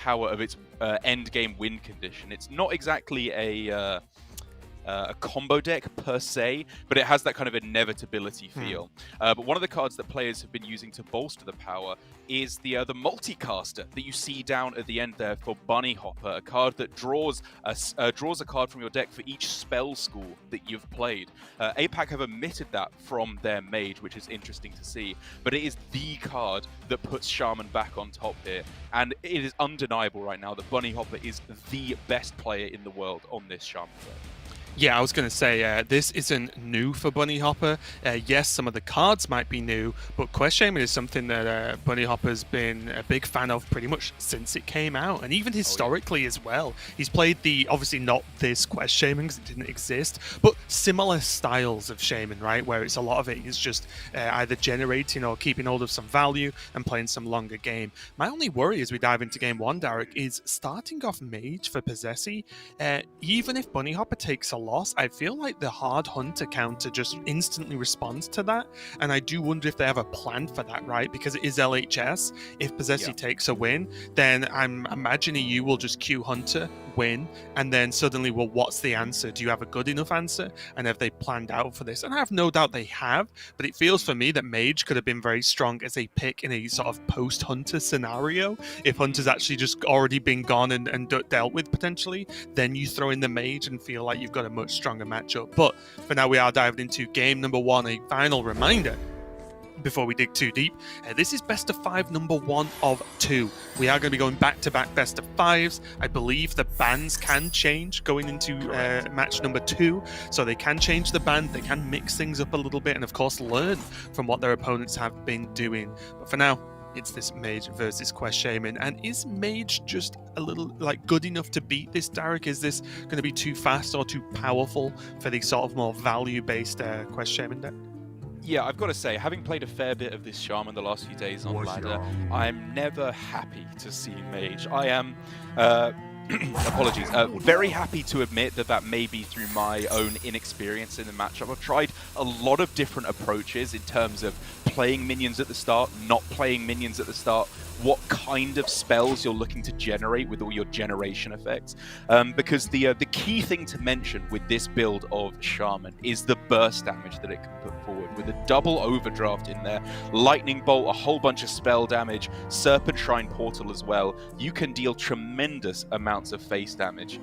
power of its end game win condition. It's not exactly a combo deck per se, but it has that kind of inevitability feel. But one of the cards that players have been using to bolster the power is the multicaster that you see down at the end there for Bunny Hopper, a card that draws a card from your deck for each spell school that you've played. APAC have omitted that from their mage, which is interesting to see, but it is the card that puts Shaman back on top here, and it is undeniable right now that Bunny Hopper is the best player in the world on this Shaman deck. Yeah, I was going to say, this isn't new for Bunny Hopper. Yes, some of the cards might be new, but Quest Shaman is something that Bunny Hopper's been a big fan of pretty much since it came out, and even historically as well. He's played obviously not this Quest Shaman because it didn't exist, but similar styles of Shaman, right? Where it's a lot of it is just either generating or keeping hold of some value and playing some longer game. My only worry as we dive into game one, Derek, is starting off Mage for Possessi. Even if Bunny Hopper takes a loss, I feel like the hard hunter counter just instantly responds to that, and I do wonder if they have a plan for that, right? Because it is LHS. If Possessi takes a win, then I'm imagining you will just queue hunter, win, and then suddenly, well, what's the answer? Do you have a good enough answer? And have they planned out for this? And I have no doubt they have, but it feels for me that Mage could have been very strong as a pick in a sort of post-hunter scenario. If hunter's actually just already been gone and dealt with potentially, then you throw in the Mage and feel like you've got a much stronger matchup. But for now, we are diving into game number one. A final reminder before we dig too deep, this is best of 5 number 1 of 2. We are going to be going back-to-back best of 5s. I believe the bans can change going into match number 2, so they can change the ban, they can mix things up a little bit, and of course learn from what their opponents have been doing. But for now, it's this Mage versus Quest Shaman. And is Mage just a little good enough to beat this, Derek? Is this going to be too fast or too powerful for the sort of more value-based Quest Shaman deck? Yeah, I've got to say, having played a fair bit of this Shaman the last few days on ladder, I'm never happy to see Mage. I am, apologies, very happy to admit that may be through my own inexperience in the matchup. I've tried a lot of different approaches in terms of playing minions at the start, not playing minions at the start, what kind of spells you're looking to generate with all your generation effects. Because the key thing to mention with this build of Shaman is the burst damage that it can put forward. With a double overdraft in there, Lightning Bolt, a whole bunch of spell damage, Serpent Shrine Portal as well, you can deal tremendous amounts of face damage.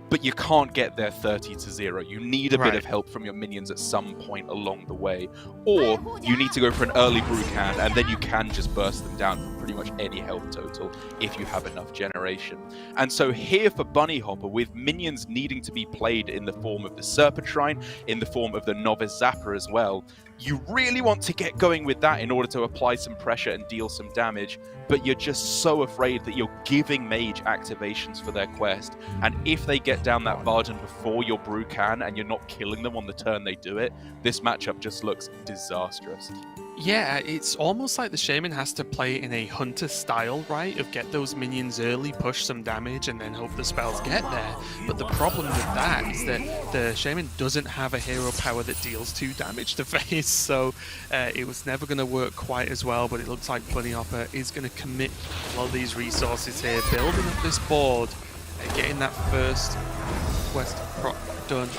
But you can't get there 30-0. You need a bit of help from your minions at some point along the way. Or you need to go for an early Brucan, and then you can just burst them down from pretty much any health total if you have enough generation. And so here for Bunny Hopper, with minions needing to be played in the form of the Serpent Shrine, in the form of the Novice Zapper as well, you really want to get going with that in order to apply some pressure and deal some damage, but you're just so afraid that you're giving Mage activations for their quest, and if they get down that Varden before your Brucan and you're not killing them on the turn they do it, this matchup just looks disastrous. Yeah, it's almost like the Shaman has to play in a hunter style, right? Of get those minions early, push some damage, and then hope the spells get there. But the problem with that is that the Shaman doesn't have a hero power that deals 2 damage to face, so it was never going to work quite as well, but it looks like Bunny Hopper is going to commit a lot of these resources here, building up this board, and getting that first quest proc done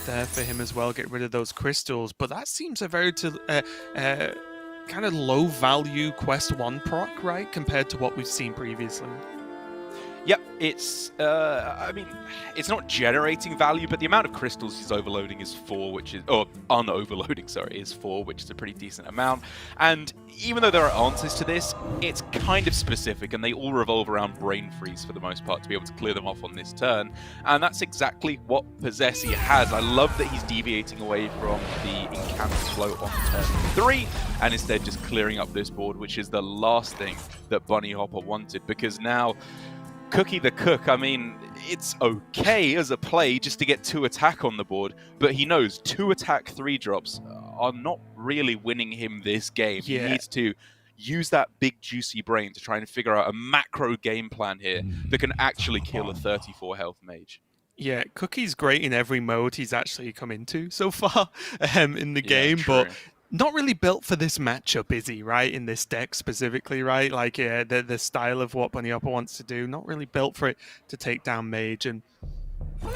there for him as well, get rid of those crystals. But that seems a very kind of low value quest 1 proc, right, compared to what we've seen previously. Yep, it's, I mean, it's not generating value, but the amount of crystals he's overloading is 4, which is, or unoverloading, sorry, is 4, which is a pretty decent amount. And even though there are answers to this, it's kind of specific, and they all revolve around Brain Freeze for the most part to be able to clear them off on this turn. And that's exactly what Possessi has. I love that he's deviating away from the Incantus Flow on turn 3, and instead just clearing up this board, which is the last thing that Bunny Hopper wanted, because now Cookie the Cook, I mean, it's okay as a play just to get 2 attack on the board, but he knows 2 attack 3 drops are not really winning him this game. Yeah. He needs to use that big juicy brain to try and figure out a macro game plan here that can actually kill a 34 health Mage. Yeah, Cookie's great in every mode he's actually come into so far in the game, true. But not really built for this matchup, is he, right? In this deck specifically, right? Like, yeah, the style of what bunnyhoppor wants to do, not really built for it to take down Mage. And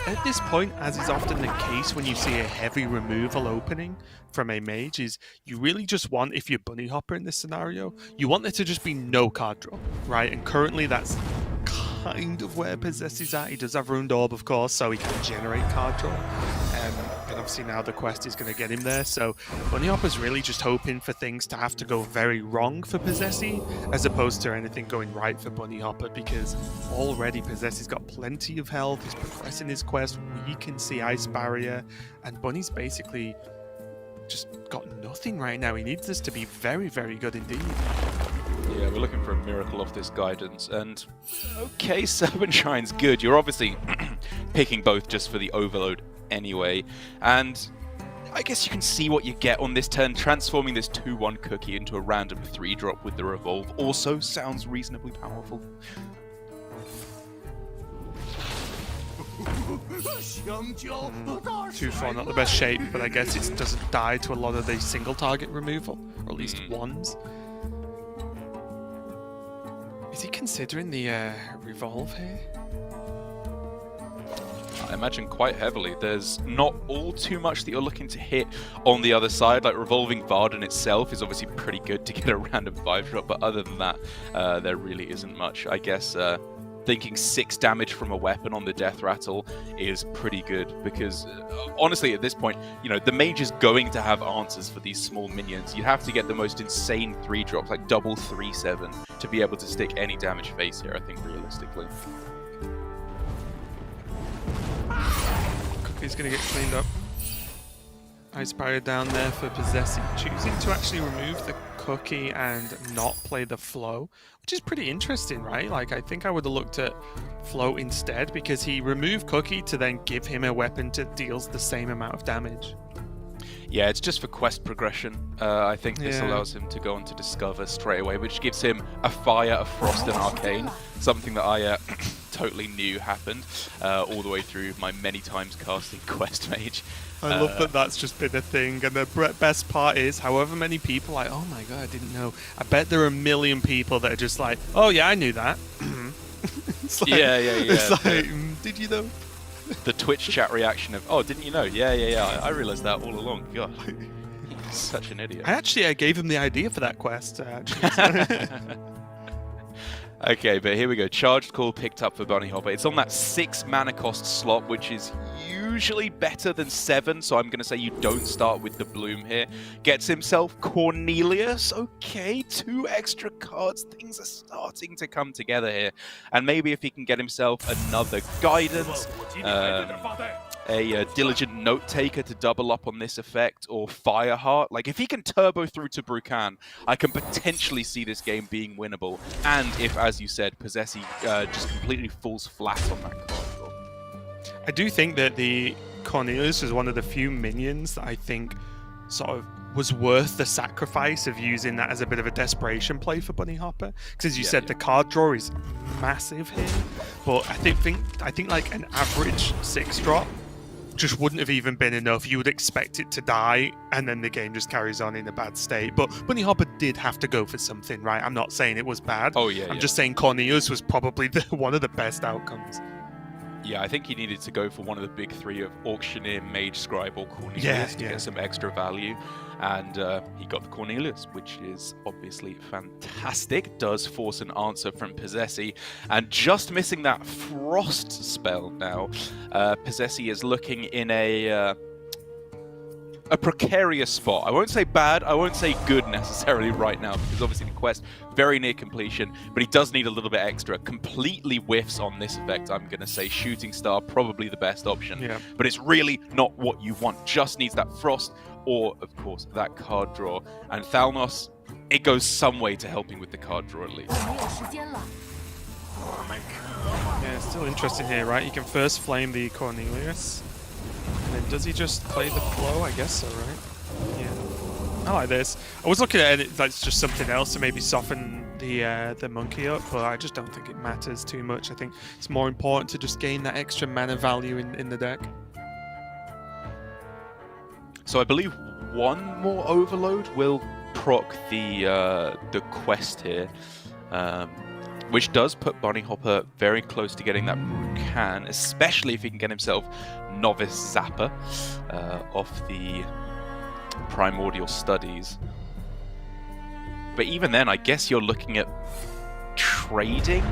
at this point, as is often the case when you see a heavy removal opening from a Mage, is you really just want, if you're bunnyhoppor in this scenario, you want there to just be no card draw, right? And currently that's kind of where Possess is at. He does have Ruined Orb, of course, so he can generate card draw. And obviously now the quest is going to get him there. So bunnyhopper's really just hoping for things to have to go very wrong for Possessy, as opposed to anything going right for bunnyhoppor, because already Possessy's got plenty of health. He's progressing his quest. We can see Ice Barrier, and Bunny's basically just got nothing right now. He needs this to be very, very good indeed. Yeah, we're looking for a miracle off this guidance, and okay, Serpent Shine's good. You're obviously picking both just for the overload anyway, and I guess you can see what you get on this turn. Transforming this 2-1 cookie into a random 3-drop with the Revolve also sounds reasonably powerful. Too far, not the best shape, but I guess it doesn't die to a lot of the single target removal, or at least ones. Is he considering the Revolve here? I imagine quite heavily. There's not all too much that you're looking to hit on the other side. Like Revolving Varden itself is obviously pretty good to get a random 5-drop, but other than that, there really isn't much. I guess thinking 6 damage from a weapon on the Death Rattle is pretty good, because honestly at this point, you know, the mage is going to have answers for these small minions. You have to get the most insane 3-drops, like double 3/7, to be able to stick any damage face here, I think, realistically. Cookie's going to get cleaned up. Ice Barrier down there for Possessing, choosing to actually remove the Cookie and not play the Flow, which is pretty interesting, right? Like, I think I would have looked at Flow instead, because he removed Cookie to then give him a weapon that deals the same amount of damage. Yeah, it's just for quest progression. I think this allows him to go on to Discover straight away, which gives him a Fire, a Frost, and Arcane, something that I totally knew happened all the way through my many times casting Quest Mage. I love that that's just been a thing, and the best part is, however many people like, oh my god, I didn't know. I bet there are a million people that are just like, oh yeah, I knew that. It's like, yeah. It's like, did you know? The Twitch chat reaction of, oh, didn't you know? Yeah. I realized that all along. God, such an idiot. I gave him the idea for that quest. Okay, but here we go. Charged Call picked up for bunnyhoppor. It's on that 6 mana cost slot, which is usually better than 7, so I'm going to say you don't start with the Bloom here. Gets himself Cornelius. Okay, 2 extra cards. Things are starting to come together here. And maybe if he can get himself another Guidance, a Diligent Note Taker to double up on this effect, or Fireheart. Like, if he can turbo through to Brucan, I can potentially see this game being winnable. And if, as you said, Possessy just completely falls flat on that card draw. I do think that the Cornelius is one of the few minions that I think sort of was worth the sacrifice of using that as a bit of a desperation play for bunnyhoppor. Because as you said, the card draw is massive here. But I think like an average 6-drop just wouldn't have even been enough. You would expect it to die, and then the game just carries on in a bad state. But bunnyhoppor did have to go for something, right? I'm not saying it was bad. Oh yeah. I'm just saying Cornelius was probably one of the best outcomes. Yeah, I think he needed to go for one of the big 3 of Auctioneer, Mage, Scribe, or Cornelius to get some extra value. And he got the Cornelius, which is obviously fantastic. Does force an answer from Possessy. And just missing that Frost spell now. Possessy is looking in a precarious spot. I won't say bad, I won't say good necessarily right now, because obviously the quest very near completion, but he does need a little bit extra. Completely whiffs on this effect, I'm going to say. Shooting Star, probably the best option, but it's really not what you want. Just needs that Frost, or of course that card draw. And Thalnos, it goes some way to helping with the card draw at least. Yeah, it's still interesting here, right? You can first flame the Cornelius. And then does he just play the Flow? I guess so, right? Yeah. I like this. I was looking at it like it's just something else to maybe soften the monkey up, but I just don't think it matters too much. I think it's more important to just gain that extra mana value in the deck. So I believe one more overload will proc the quest here, which does put Bunny Hopper very close to getting that Brucan, especially if he can get himself Novice Zapper off the Primordial Studies. But even then, I guess you're looking at trading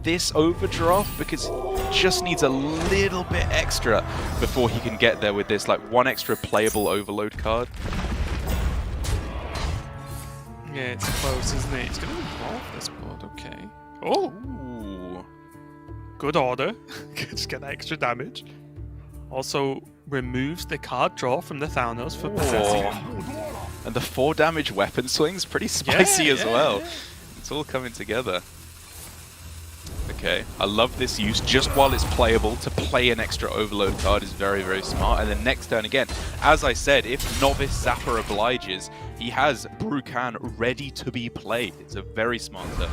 this overdraft, because he just needs a little bit extra before he can get there with this, like, one extra playable overload card. Yeah, it's close, isn't it? It's going to involve this board, okay. Oh! Ooh. Good order. Just get extra damage. Also removes the card draw from the Thanos for possessing. And the 4 damage weapon swing's pretty spicy as well. Yeah. It's all coming together. Okay, I love this use just while it's playable. To play an extra overload card is very, very smart. And then next turn again, as I said, if Novice Zapper obliges, he has Brucan ready to be played. It's a very smart turn.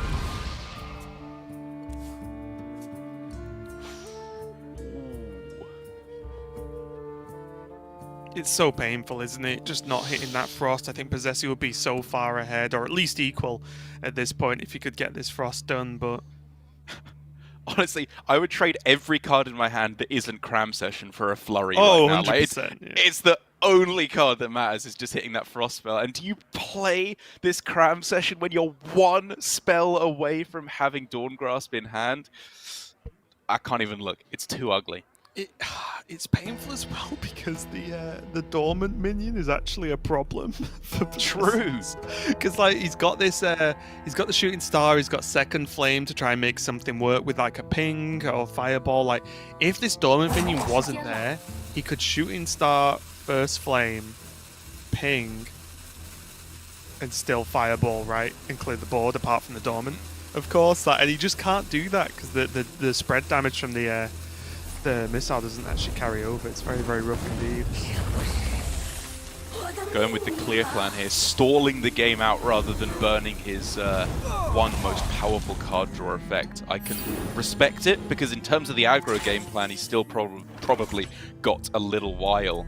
It's so painful, isn't it? Just not hitting that Frost. I think Possessor would be so far ahead, or at least equal at this point if you could get this Frost done, but... Honestly, I would trade every card in my hand that isn't Cram Session for a Flurry Oh, right now. 100%. Like, Yeah. it's the only card that matters, is just hitting that Frost spell. And do you play this Cram Session when you're one spell away from having Dawn Grasp in hand? I can't even look. It's too ugly. It's painful as well because the dormant minion is actually a problem for True. Because like he's got this he's got the shooting star, he's got second flame to try and make something work with like a ping or fireball. Like if this dormant minion wasn't there, he could shooting star, first flame, ping, and still fireball, right, and clear the board apart from the dormant, of course. Like, and he just can't do that because the spread damage from the missile doesn't actually carry over. It's very, very rough indeed. Going with the clear plan here, stalling the game out rather than burning his one most powerful card draw effect. I can respect it, because in terms of the aggro game plan, he's still probably got a little while.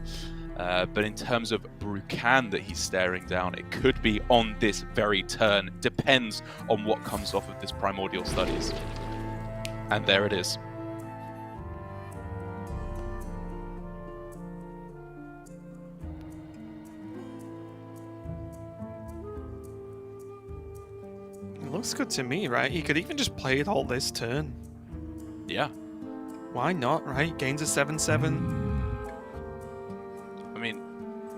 But in terms of Brucan that he's staring down, it could be on this very turn. Depends on what comes off of this Primordial Studies. And there it is. It looks good to me, right? He could even just play it all this turn. Yeah. Why not, right? Gains a 7/7. I mean,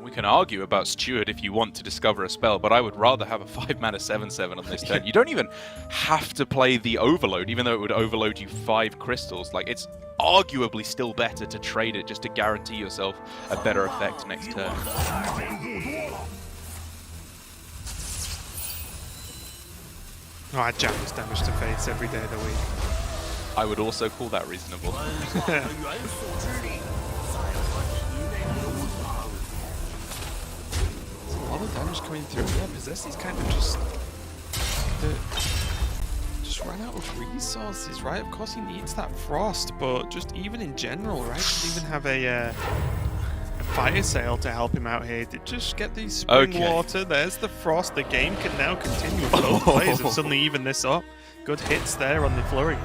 we can argue about Steward if you want to discover a spell, but I would rather have a 5-mana 7/7 on this turn. You don't even have to play the Overload, even though it would overload you 5 crystals. Like, it's arguably still better to trade it just to guarantee yourself a better effect next turn. Oh, I jam this damage to face every day of the week. I would also call that reasonable. There's a lot of damage coming through. Yeah, Possessor's kind of just ran out of resources, right? Of course he needs that Frost, but just even in general, right? Doesn't even have a fire sale to help him out here. Did just get the spring water. There's the Frost. The game can now continue. Both players have suddenly evened this up. Good hits there on the flurry.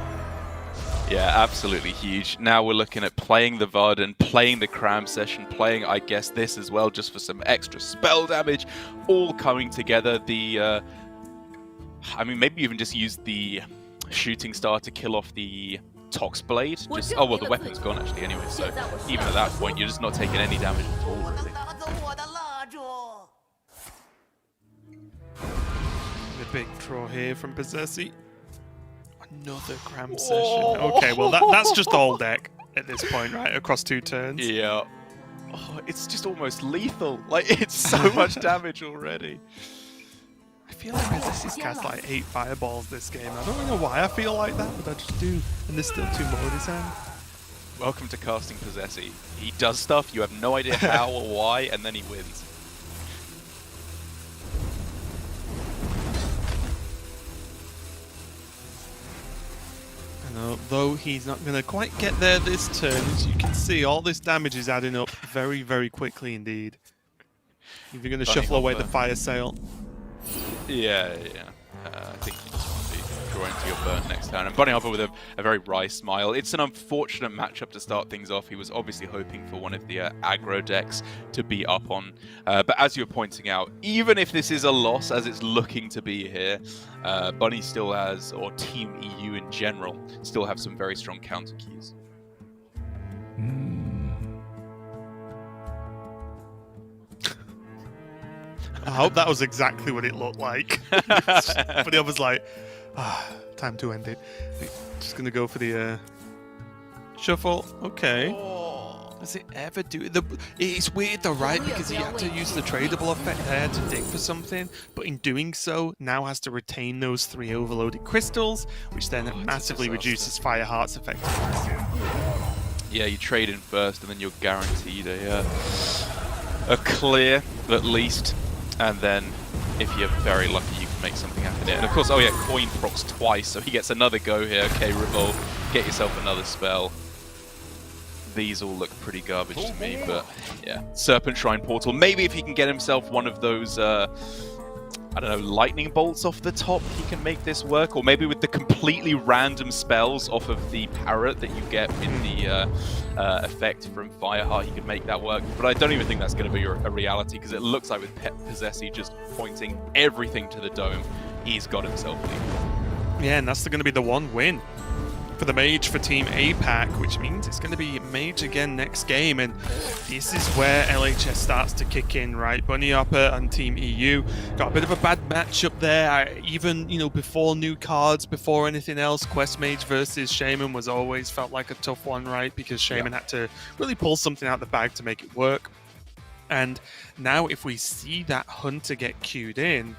Yeah, absolutely huge. Now we're looking at playing the Varden, playing the Cram Session, playing, I guess, this as well, just for some extra spell damage, all coming together. The, I mean, maybe even just use the Shooting Star to kill off the Tox Blade. Just, oh, well, the weapon's gone, actually, anyway, so even at that point, you're just not taking any damage at all, really. The big draw here from Possessi. Another Cram Session. Okay, well, that's just all deck at this point, right? Across 2 turns. Yeah. Oh, it's just almost lethal. Like, it's so much damage already. I feel like Possessi's cast like 8 fireballs this game. I don't really know why I feel like that, but I just do. And there's still 2 more in his hand. Welcome to casting Possessi. He does stuff, you have no idea how or why, and then he wins. And although he's not going to quite get there this turn, as you can see, all this damage is adding up very, very quickly indeed. If you're going to Bunny shuffle away Hopper. the fire sale. Yeah. I think you just want to be drawing to your burn next turn. And Bunny Hopper with a very wry smile. It's an unfortunate matchup to start things off. He was obviously hoping for one of the aggro decks to be up on. But as you were pointing out, even if this is a loss, as it's looking to be here, Bunny still has, or Team EU in general, still have some very strong counter keys. I hope that was exactly what it looked like. But I was like, time to end it. Just gonna go for the shuffle. Okay. Does it ever do it's weird though, right? Because he had to use the tradable effect there to dig for something, but in doing so, now has to retain those 3 overloaded crystals, which then massively reduces Fire Heart's effectiveness. Yeah, you trade in first, and then you're guaranteed a clear at least. And then, if you're very lucky, you can make something happen here. And of course, oh yeah, coin procs twice, so he gets another go here. Okay, Revolve, get yourself another spell. These all look pretty garbage to me, but yeah. Serpent Shrine Portal. Maybe if he can get himself one of those, I don't know, lightning bolts off the top, he can make this work. Or maybe with the completely random spells off of the parrot that you get in the effect from Fireheart, he can make that work. But I don't even think that's going to be a reality, because it looks like with Possessi just pointing everything to the dome, he's got himself lead. Yeah, and that's going to be the one win for the Mage for Team APAC, which means it's going to be Mage again next game, and this is where LHS starts to kick in, right? Bunny Hopper and Team EU got a bit of a bad matchup there. Even, you know, before new cards, before anything else, Quest Mage versus Shaman was always felt like a tough one, right? Because Shaman had to really pull something out the bag to make it work. And now if we see that Hunter get queued in,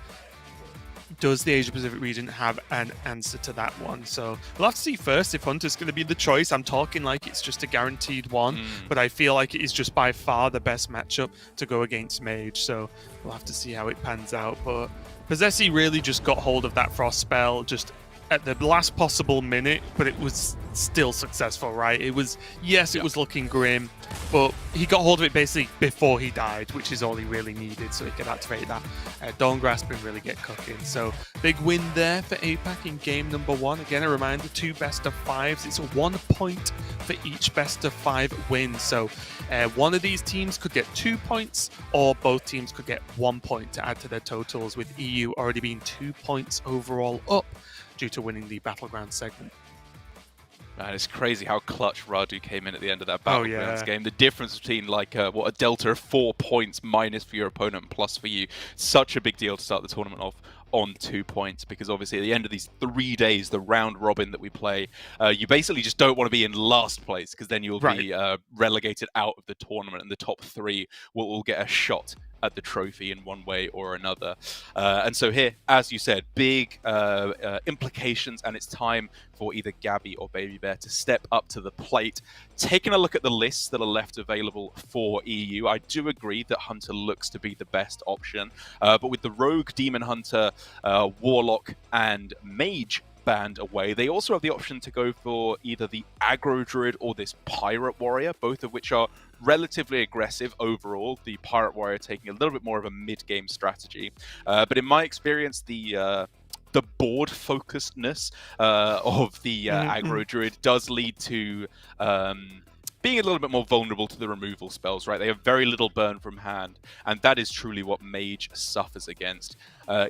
does the Asia Pacific region have an answer to that one? So we'll have to see first if Hunter's going to be the choice. I'm talking like it's just a guaranteed one, but I feel like it is just by far the best matchup to go against Mage. So we'll have to see how it pans out. But Possessi really just got hold of that Frost spell just at the last possible minute, but it was still successful, right? It was, yes, it was looking grim, but he got hold of it basically before he died, which is all he really needed, so he could activate that Dawn Grasp and really get cooking. So big win there for APAC in game number 1. Again, a reminder, 2 best of 5s. It's 1 point for each best of 5 win. So one of these teams could get 2 points, or both teams could get 1 point to add to their totals, with EU already being 2 points overall up due to winning the Battleground segment. Man, it's crazy how clutch Radu came in at the end of that Battlegrounds game. The difference between, like, a delta of 4 points minus for your opponent and plus for you. Such a big deal to start the tournament off on 2 points, because obviously at the end of these 3 days, the round robin that we play, you basically just don't want to be in last place, because then you'll be relegated out of the tournament, and the top 3 will get a shot at the trophy in one way or another. And so here, as you said, big implications, and it's time for either Gabby or Baby Bear to step up to the plate. Taking a look at the lists that are left available for EU, I do agree that Hunter looks to be the best option, but with the Rogue, Demon Hunter, Warlock, and Mage banned away, they also have the option to go for either the Aggro Druid or this Pirate Warrior, both of which are relatively aggressive overall. The Pirate Warrior taking a little bit more of a mid-game strategy. But in my experience, the board focusedness of the Aggro Druid does lead to being a little bit more vulnerable to the removal spells, right? They have very little burn from hand, and that is truly what Mage suffers against.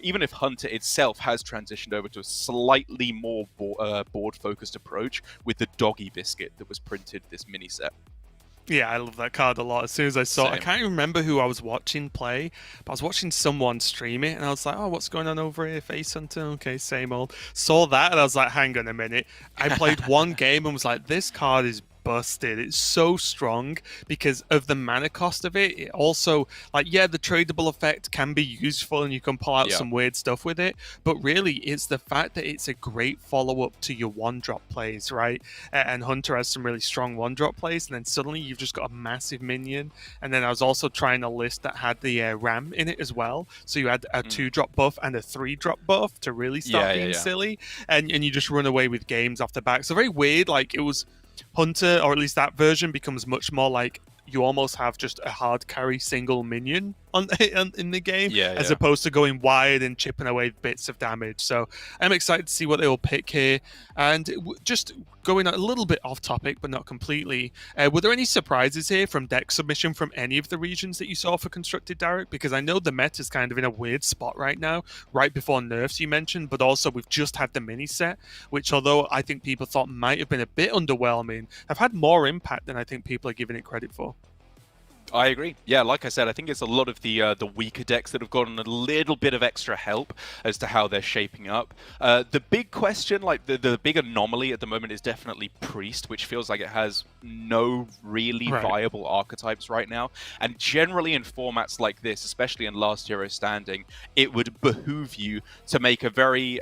Even if Hunter itself has transitioned over to a slightly more board-focused approach with the Doggy Biscuit that was printed this mini-set. Yeah, I love that card a lot. As soon as I saw it, I can't even remember who I was watching play, but I was watching someone stream it, and I was like, oh, what's going on over here? Face Hunter? Okay, same old. Saw that, and I was like, hang on a minute. I played one game and was like, this card is busted. It's so strong because of the mana cost of it. It also, like, yeah, the tradable effect can be useful and you can pull out some weird stuff with it, but really it's the fact that it's a great follow-up to your one-drop plays, right? And Hunter has some really strong one-drop plays, and then suddenly you've just got a massive minion. And then I was also trying a list that had the Ram in it as well, so you had a 2-drop buff and a 3-drop buff to really start being silly, and you just run away with games off the back. So very weird. Like, it was Hunter, or at least that version, becomes much more like you almost have just a hard carry single minion in the game, as yeah. opposed to going wide and chipping away bits of damage. So I'm excited to see what they will pick here. And just going a little bit off topic, but not completely, were there any surprises here from deck submission from any of the regions that you saw for Constructed, Derek? Because I know the meta is kind of in a weird spot right now, right before nerfs you mentioned, but also we've just had the mini set, which although I think people thought might have been a bit underwhelming, have had more impact than I think people are giving it credit for. I agree. Yeah, like I said, I think it's a lot of the weaker decks that have gotten a little bit of extra help as to how they're shaping up. The big question, like the big anomaly at the moment, is definitely Priest, which feels like it has no really viable archetypes right now. And generally in formats like this, especially in Last Hero Standing, it would behoove you to make a very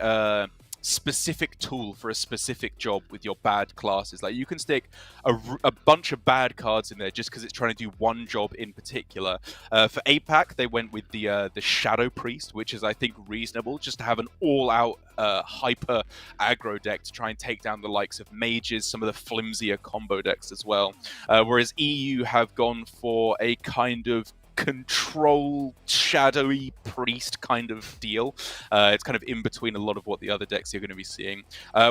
specific tool for a specific job with your bad classes. Like, you can stick a bunch of bad cards in there just because it's trying to do one job in particular. For APAC, they went with the Shadow Priest, which is, I think, reasonable, just to have an all-out hyper aggro deck to try and take down the likes of mages, some of the flimsier combo decks as well. Whereas EU have gone for a kind of control shadowy priest kind of deal. It's kind of in between a lot of what the other decks you're going to be seeing,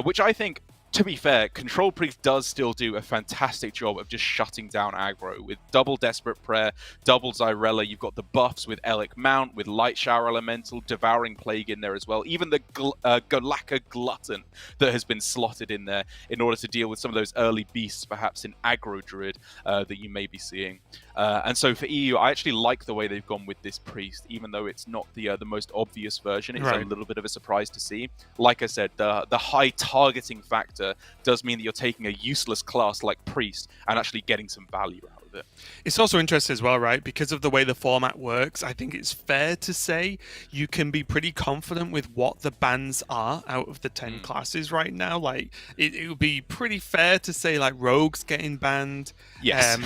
which I think, to be fair, Control Priest does still do a fantastic job of just shutting down aggro. With double Desperate Prayer, double Zyrella, you've got the buffs with Elic Mount, with Light Shower Elemental, Devouring Plague in there as well. Even the Golakka Glutton that has been slotted in there in order to deal with some of those early beasts, perhaps in Aggro Druid, that you may be seeing. And so for EU, I actually like the way they've gone with this Priest, even though it's not the most obvious version. It's a little bit of a surprise to see. Like I said, the high targeting factor does mean that you're taking a useless class like Priest and actually getting some value out of it. It's also interesting as well, right? Because of the way the format works, I think it's fair to say you can be pretty confident with what the bans are out of the 10 classes right now. Like, it would be pretty fair to say, like, Rogue's getting banned. Yes.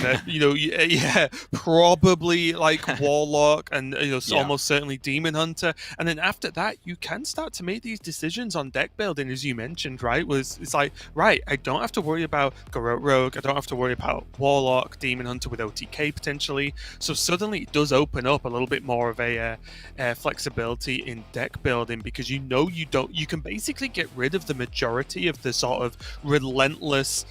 Probably like Warlock and almost certainly Demon Hunter. And then after that, you can start to make these decisions on deck building, as you mentioned, right? It's like, right, I don't have to worry about Garrote Rogue, I don't have to worry about Warlock, Demon Hunter with OTK potentially. So suddenly it does open up a little bit more of a flexibility in deck building, because you can basically get rid of the majority of the sort of relentless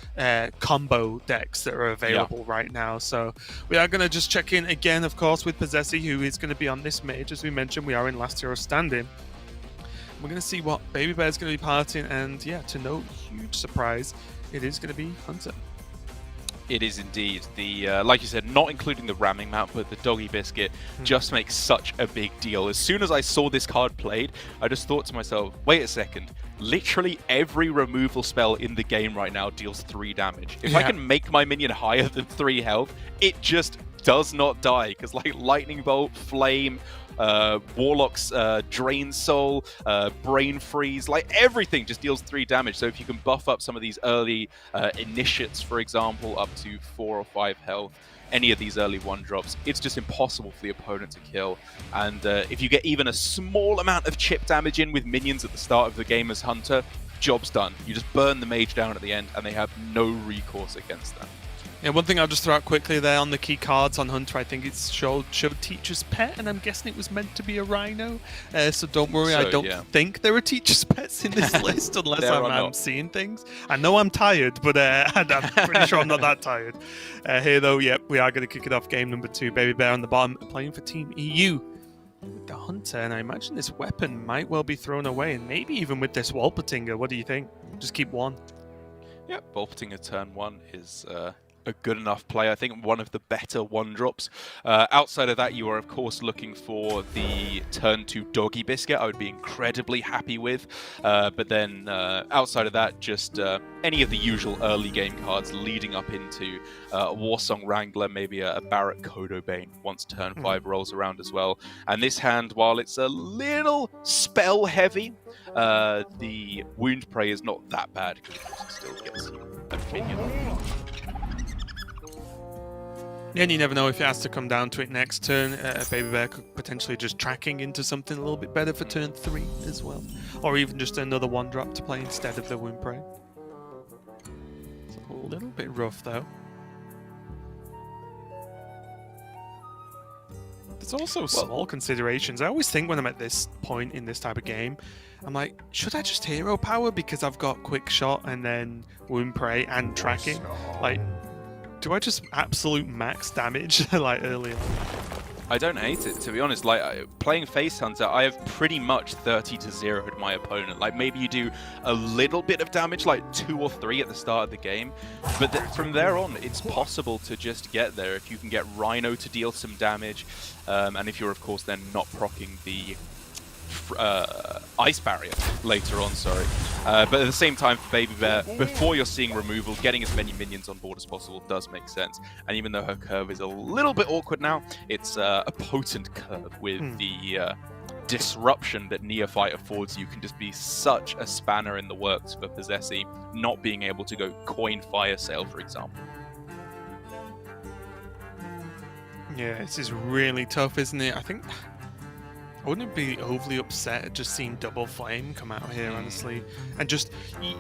combo decks that are available right now. So we are going to just check in again, of course, with Possessi, who is going to be on this mage. As we mentioned, we are in Last Hero Standing. We're going to see what Baby Bear's going to be partying, and yeah, to no huge surprise, it is going to be Hunter. It is indeed. The like you said, not including the ramming mount, but the Doggy Biscuit just makes such a big deal. As soon as I saw this card played, I just thought to myself, wait a second, literally every removal spell in the game right now deals 3 damage. If I can make my minion higher than 3 health, it just does not die, because like Lightning Bolt, Flame, Warlock's Drain Soul, Brain Freeze, like everything just deals 3 damage. So if you can buff up some of these early initiates, for example, up to 4 or 5 health, any of these early 1-drops, it's just impossible for the opponent to kill. And if you get even a small amount of chip damage in with minions at the start of the game as Hunter, job's done. You just burn the mage down at the end and they have no recourse against that. Yeah, one thing I'll just throw out quickly there on the key cards on Hunter, I think it's showed Teacher's Pet, and I'm guessing it was meant to be a Rhino. So don't worry, I don't think there are Teacher's Pets in this list unless I'm seeing things. I know I'm tired, but I'm pretty sure I'm not that tired. Here though, we are going to kick it off. Game number 2, Baby Bear on the bottom, playing for Team EU with the Hunter, and I imagine this weapon might well be thrown away, and maybe even with this Wolpertinger. What do you think? Just keep one. Yeah, Wolpertinger turn 1 is a good enough play. I think one of the better 1-drops. Outside of that, you are of course looking for the turn 2 Doggy Biscuit. I would be incredibly happy with. But then outside of that, just any of the usual early game cards leading up into a Warsong Wrangler, maybe a Barret Kodobane once turn 5 rolls around as well. And this hand, while it's a little spell heavy, the Wound Prey is not that bad, because it still gets a minion. And you never know if it has to come down to it next turn. Baby Bear could potentially just tracking into something a little bit better for turn 3 as well. Or even just another 1-drop to play instead of the Wound Prey. It's a little bit rough though. There's also small considerations. I always think when I'm at this point in this type of game, I'm like, should I just hero power because I've got quick shot and then wound prey and tracking? Like, do I just absolute max damage like early on? I don't hate it, to be honest. Like, playing Face Hunter, I have pretty much 30-0'd my opponent. Like, maybe you do a little bit of damage, like 2 or 3 at the start of the game, but from there on, it's possible to just get there if you can get Rhino to deal some damage, and if you're, of course, then not proccing the ice barrier later on, sorry. But at the same time, for Baby Bear, before you're seeing removal, getting as many minions on board as possible does make sense. And even though her curve is a little bit awkward now, it's a potent curve with the disruption that Neophyte affords you can just be such a spanner in the works for Possessi, not being able to go coin fire sale, for example. Yeah, this is really tough, isn't it? I think I wouldn't be overly upset at just seeing Double Flame come out here, honestly. And just,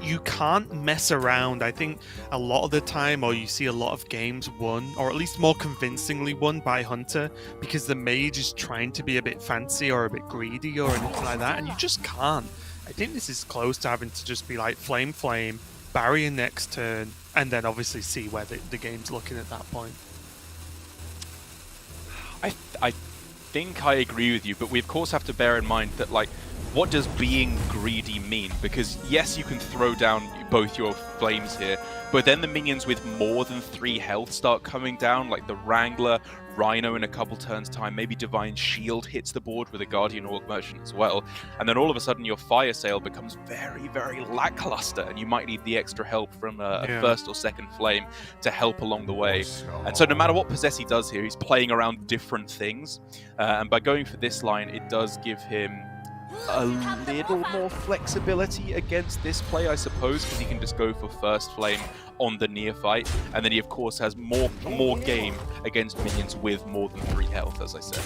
you can't mess around. I think a lot of the time, or you see a lot of games won, or at least more convincingly won by Hunter, because the mage is trying to be a bit fancy or a bit greedy or anything like that, and you just can't. I think this is close to having to just be like flame, barrier next turn, and then obviously see where the game's looking at that point. I think I agree with you, but we of course have to bear in mind that, like, what does being greedy mean? Because yes, you can throw down both your flames here, but then the minions with more than 3 health start coming down, like the Wrangler, Rhino in a couple turns time, maybe Divine Shield hits the board with a Guardian Orc Merchant as well, and then all of a sudden your fire sale becomes very, very lackluster, and you might need the extra help from a first or second flame to help along the way. And so no matter what Possessi does here, he's playing around different things, and by going for this line, it does give him a little more flexibility against this play, I suppose, because he can just go for first flame on the Neophyte, and then he of course has more game against minions with more than 3 health, as I said.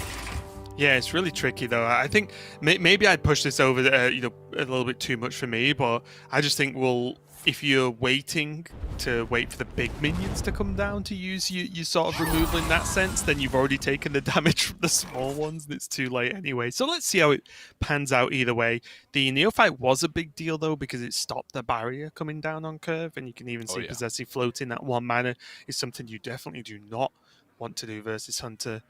Yeah, it's really tricky though. I think maybe I'd push this over, a little bit too much for me, but I just think, well, if you're waiting for the big minions to come down to use you sort of removal in that sense, then you've already taken the damage from the small ones and it's too late anyway. So let's see how it pans out either way. The Neophyte was a big deal though, because it stopped the barrier coming down on curve, and you can even see Possessi floating that 1 mana is something you definitely do not want to do versus Hunter.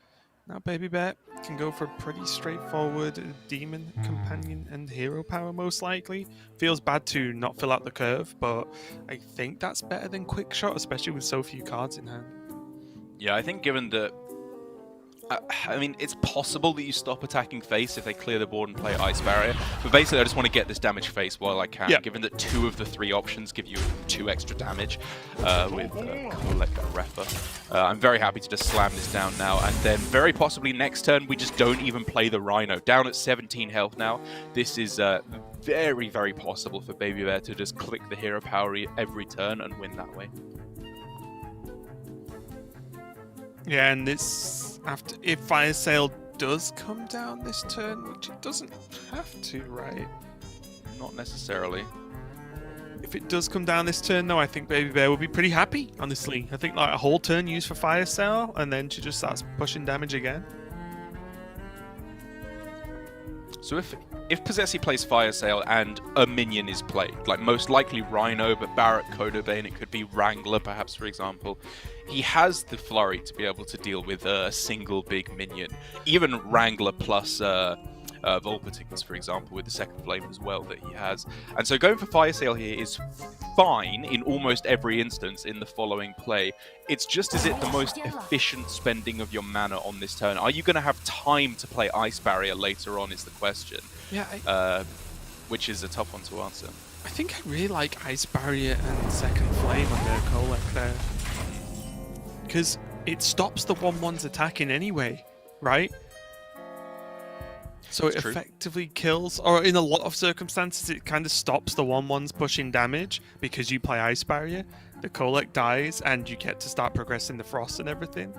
Now Baby Bear can go for a pretty straightforward Demon, Companion, and Hero power most likely. Feels bad to not fill out the curve, but I think that's better than Quick Shot, especially with so few cards in hand. Yeah, I think given that... I mean, it's possible that you stop attacking face if they clear the board and play Ice Barrier, but basically I just want to get this damage face while I can, given that 2 of the 3 options give you 2 extra damage with Collect Refer. I'm very happy to just slam this down now, and then very possibly next turn we just don't even play the Rhino. Down at 17 health now, this is very, very possible for Baby Bear to just click the hero power every turn and win that way. Yeah, and this, if Fire Sale does come down this turn, which it doesn't have to, right? Not necessarily. If it does come down this turn, though, I think Baby Bear will be pretty happy, honestly. I think like a whole turn used for Fire Sale, and then she just starts pushing damage again. So if Possessi plays Fire Sale and a minion is played, like most likely Rhino, but Barret, Kodobane, it could be Wrangler perhaps, for example, he has the Flurry to be able to deal with a single big minion. Even Wrangler plus Volpatin's, for example, with the second flame as well that he has. And so going for Fire Sale here is fine in almost every instance in the following play. It's just, is it the most efficient spending of your mana on this turn? Are you going to have time to play Ice Barrier later on is the question. Yeah, which is a tough one to answer. I think I really like Ice Barrier and Second Flame on their Kolek there. Because it stops the 1/1s attacking anyway, right? So it effectively kills, or in a lot of circumstances, it kind of stops the 1/1s pushing damage because you play Ice Barrier. The Kolek dies, and you get to start progressing the Frost and everything.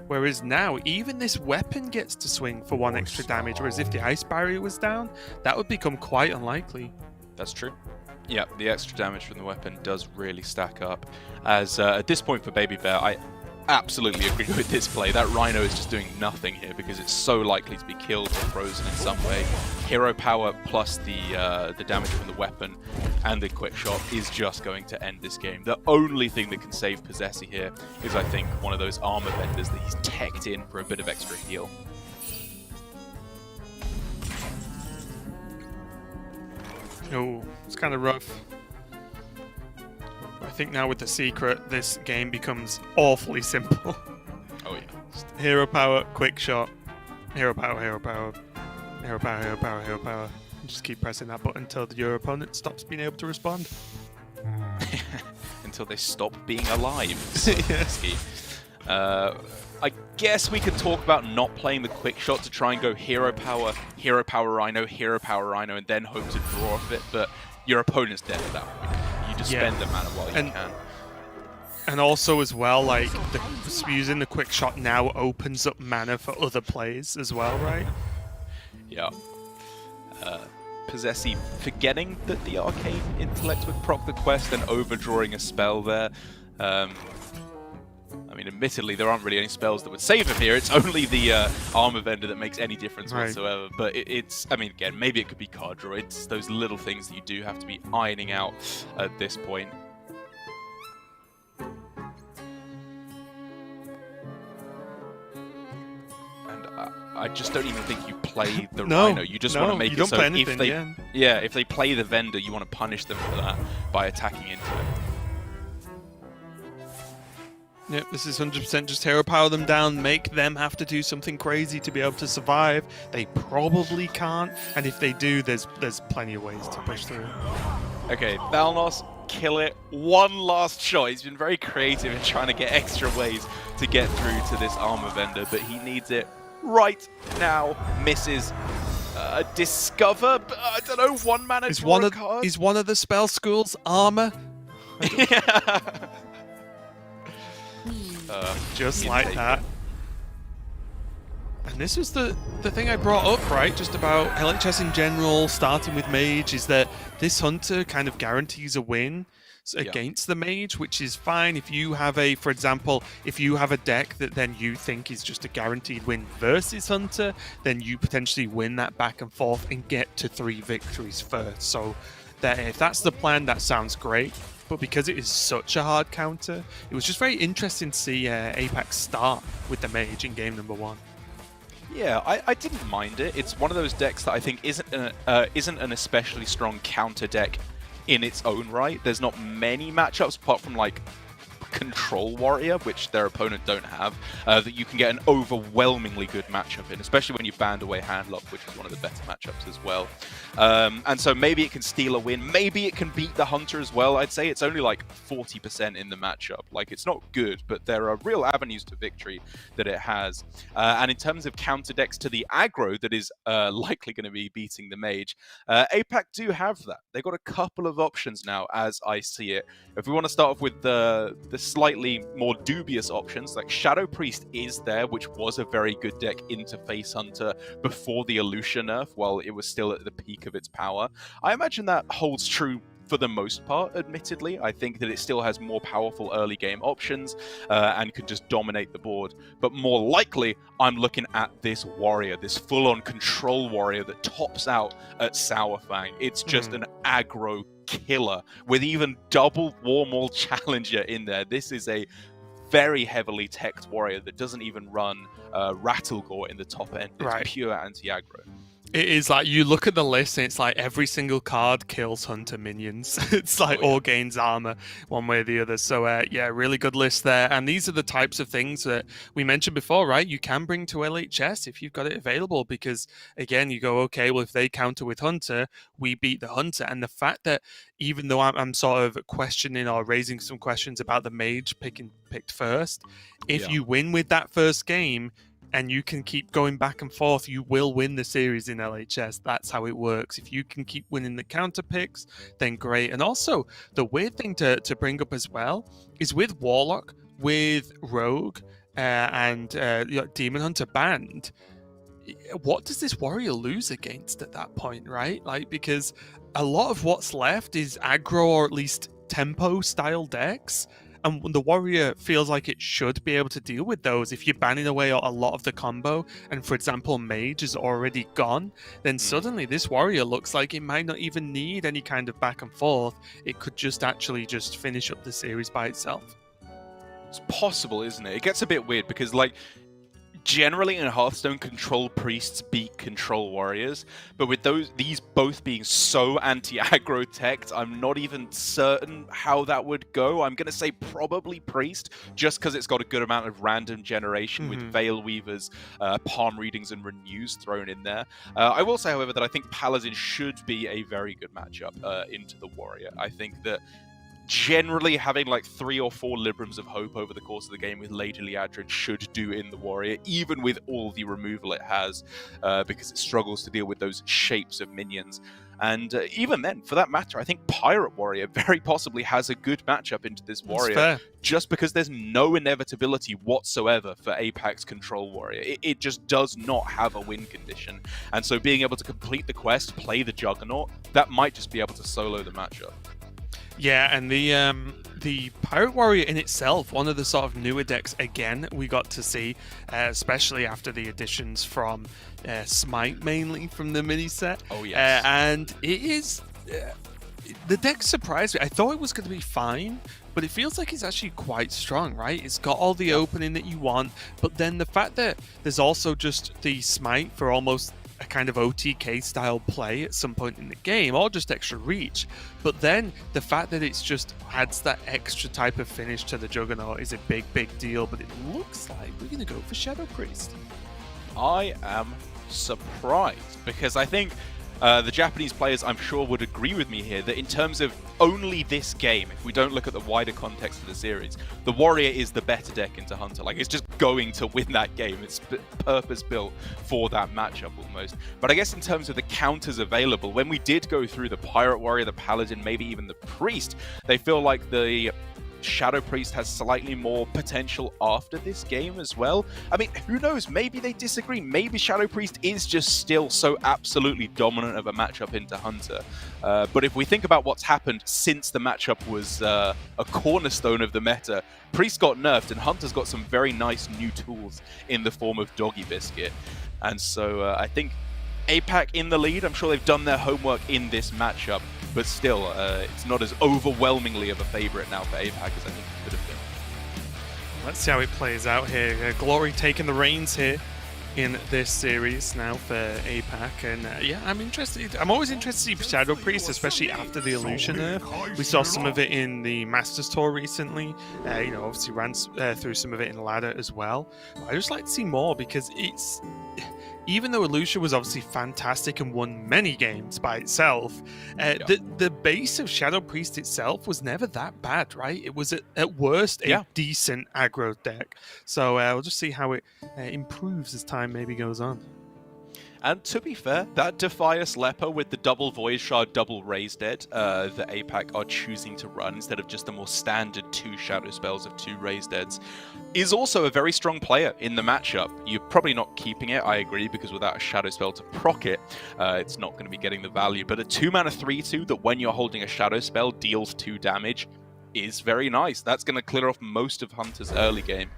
Whereas now, even this weapon gets to swing for 1 extra damage, whereas if the Ice Barrier was down, that would become quite unlikely. That's true. Yeah, the extra damage from the weapon does really stack up. As at this point for Baby Bear, absolutely agree with this play. That Rhino is just doing nothing here because it's so likely to be killed or frozen in some way. Hero power plus the damage from the weapon and the quick shot is just going to end this game. The only thing that can save Possessi here is, I think, one of those armor vendors that he's teched in for a bit of extra heal. Oh, it's kind of rough. I think now with the secret, this game becomes awfully simple. Oh yeah. Just hero power, quick shot, hero power, hero power, hero power, hero power, hero power. And just keep pressing that button until your opponent stops being able to respond. Until they stop being alive. Yes. I guess we could talk about not playing the quick shot to try and go hero power Rhino, and then hope to draw off it, but your opponent's dead at that point. You just spend the mana while you can. And also as well, like, using the quick shot now opens up mana for other plays as well, right? Yeah. Possessi forgetting that the Arcane Intellect would proc the quest and overdrawing a spell there. I mean, admittedly, there aren't really any spells that would save him here. It's only the armor vendor that makes any difference whatsoever. But it's, I mean, again, maybe it could be card draw. It's those little things that you do have to be ironing out at this point. And I just don't even think you play the Rhino. You just want to make it so if they play the vendor, you want to punish them for that by attacking into it. Yep, this is 100% just hero power them down, make them have to do something crazy to be able to survive. They probably can't, and if they do, there's plenty of ways to push through. Okay, Balnos, kill it. One last shot. He's been very creative in trying to get extra ways to get through to this armor vendor, but he needs it right now. Misses. Discover, I don't know, one mana draw a card? Is one of the spell schools armor? Yeah. Just like that. And this was the thing I brought up, right? Just about LHS in general, starting with Mage, is that this Hunter kind of guarantees a win against the Mage, which is fine if you have for example, if you have a deck that then you think is just a guaranteed win versus Hunter, then you potentially win that back and forth and get to 3 victories first. So that if that's the plan, that sounds great. But because it is such a hard counter, it was just very interesting to see APAC start with the Mage in game number 1. Yeah, I didn't mind it. It's one of those decks that I think isn't an especially strong counter deck in its own right. There's not many matchups apart from like Control Warrior, which their opponent don't have, that you can get an overwhelmingly good matchup in, especially when you band away Handlock, which is one of the better matchups as well. And so maybe it can steal a win, maybe it can beat the Hunter as well. I'd say it's only like 40% in the matchup. Like, it's not good, but there are real avenues to victory that it has. And in terms of counter decks to the aggro that is likely going to be beating the Mage, APAC do have that. They've got a couple of options now, as I see it. If we want to start off with the slightly more dubious options, like Shadow Priest is there, which was a very good deck into Face Hunter before the Elutia nerf, while it was still at the peak of its power. I imagine that holds true for the most part, admittedly. I think that it still has more powerful early game options and could just dominate the board. But more likely, I'm looking at this warrior, this full-on control warrior that tops out at Sourfang. It's just an aggro killer with even double Warmaul Challenger in there. This is a very heavily teched warrior that doesn't even run Rattlegore in the top end. It's pure anti-aggro. It is like, you look at the list and it's like every single card kills Hunter minions. It's like or gains armor one way or the other. So yeah, really good list there. And these are the types of things that we mentioned before, right? You can bring to LHS if you've got it available, because again, you go, okay, well, if they counter with Hunter, we beat the Hunter. And the fact that even though I'm sort of questioning or raising some questions about the Mage picked first, if you win with that first game, and you can keep going back and forth, you will win the series in LHS. That's how it works. If you can keep winning the counter picks, then great. And also, the weird thing to bring up as well is with Warlock, with Rogue, and Demon Hunter banned, what does this warrior lose against at that point, right? Like, because a lot of what's left is aggro or at least tempo style decks. and the warrior feels like it should be able to deal with those. If you're banning away a lot of the combo, and for example, mage is already gone, then suddenly this warrior looks like it might not even need any kind of back and forth. It could just actually just finish up the series by itself. It's possible, isn't it? It gets a bit weird because, like, generally in Hearthstone, control priests beat control warriors, but with these both being so anti-aggro teched, I'm not even certain how that would go. I'm going to say probably priest, just because it's got a good amount of random generation with Veil Weavers, palm readings, and renews thrown in there. I will say, however, that I think Paladin should be a very good matchup into the warrior. I think that generally having like 3 or 4 Librams of Hope over the course of the game with Lady Liadrin should do in the warrior, even with all the removal it has, because it struggles to deal with those shapes of minions. And even then, for that matter, I think Pirate Warrior very possibly has a good matchup into this warrior, just because there's no inevitability whatsoever for APAC's Control Warrior. It just does not have a win condition. And so being able to complete the quest, play the Juggernaut, that might just be able to solo the matchup. Yeah, and the Pirate Warrior in itself, one of the sort of newer decks again we got to see, especially after the additions from Smite, mainly from the mini set. Oh yes. And it is the deck surprised me. I thought it was going to be fine, but it feels like it's actually quite strong, right? It's got all the opening that you want, but then the fact that there's also just the Smite for almost a kind of OTK style play at some point in the game, or just extra reach, but then the fact that it's just adds that extra type of finish to the Juggernaut is a big deal. But it looks like we're gonna go for Shadow Priest. I am surprised, because I think the Japanese players, I'm sure, would agree with me here that in terms of only this game, if we don't look at the wider context of the series, the Warrior is the better deck into Hunter. Like, it's just going to win that game. It's purpose-built for that matchup almost. But I guess in terms of the counters available, when we did go through the Pirate Warrior, the Paladin, maybe even the Priest, they feel like the Shadow Priest has slightly more potential after this game as well. I mean, who knows? Maybe they disagree. Maybe Shadow Priest is just still so absolutely dominant of a matchup into Hunter. But if we think about what's happened since the matchup was a cornerstone of the meta, Priest got nerfed and Hunter's got some very nice new tools in the form of Doggy Biscuit. And so I think APAC in the lead. I'm sure they've done their homework in this matchup, but still, it's not as overwhelmingly of a favorite now for APAC as I think it could have been. Let's see how it plays out here. Glory taking the reins here in this series now for APAC, and yeah, I'm interested. I'm always interested to see Shadow Priest, especially after the Illusion nerf. We saw some of it in the Masters Tour recently. You know, obviously ran through some of it in Ladder as well. But I just like to see more, because it's, even though Illusion was obviously fantastic and won many games by itself, the base of Shadow Priest itself was never that bad, right? It was at worst a decent aggro deck. So we'll just see how it improves as time maybe goes on. And to be fair, that Defias Leper with the double Void Shard, double Raise Dead that APAC are choosing to run instead of just the more standard 2 Shadow spells of 2 Raise Deads is also a very strong player in the matchup. You're probably not keeping it, I agree, because without a Shadow spell to proc it, it's not going to be getting the value. But a 2-mana 3/2 that when you're holding a Shadow spell deals 2 damage is very nice. That's going to clear off most of Hunter's early game.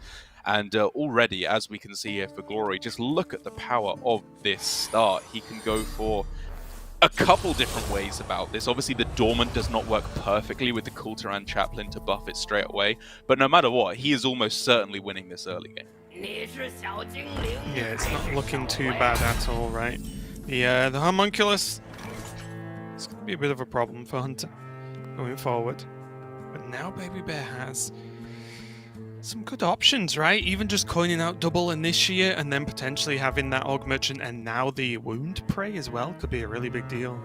And already, as we can see here for Glory, just look at the power of this start. He can go for a couple different ways about this. Obviously, the Dormant does not work perfectly with the Kulturan Chaplain to buff it straight away. But no matter what, he is almost certainly winning this early game. Yeah, it's not looking too bad at all, right? The Homunculus, it's going to be a bit of a problem for Hunter going forward. But now Baby Bear has some good options, right? Even just coining out double Initiate and then potentially having that Aug Merchant and now the Wound Prey as well could be a really big deal.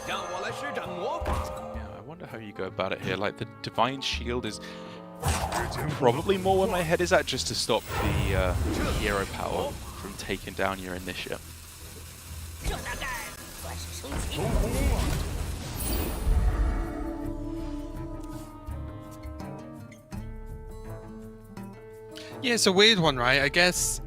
Yeah, I wonder how you go about it here. Like, the Divine Shield is probably more where my head is at, just to stop the hero power from taking down your Initiate. Yeah, it's a weird one, right? I guess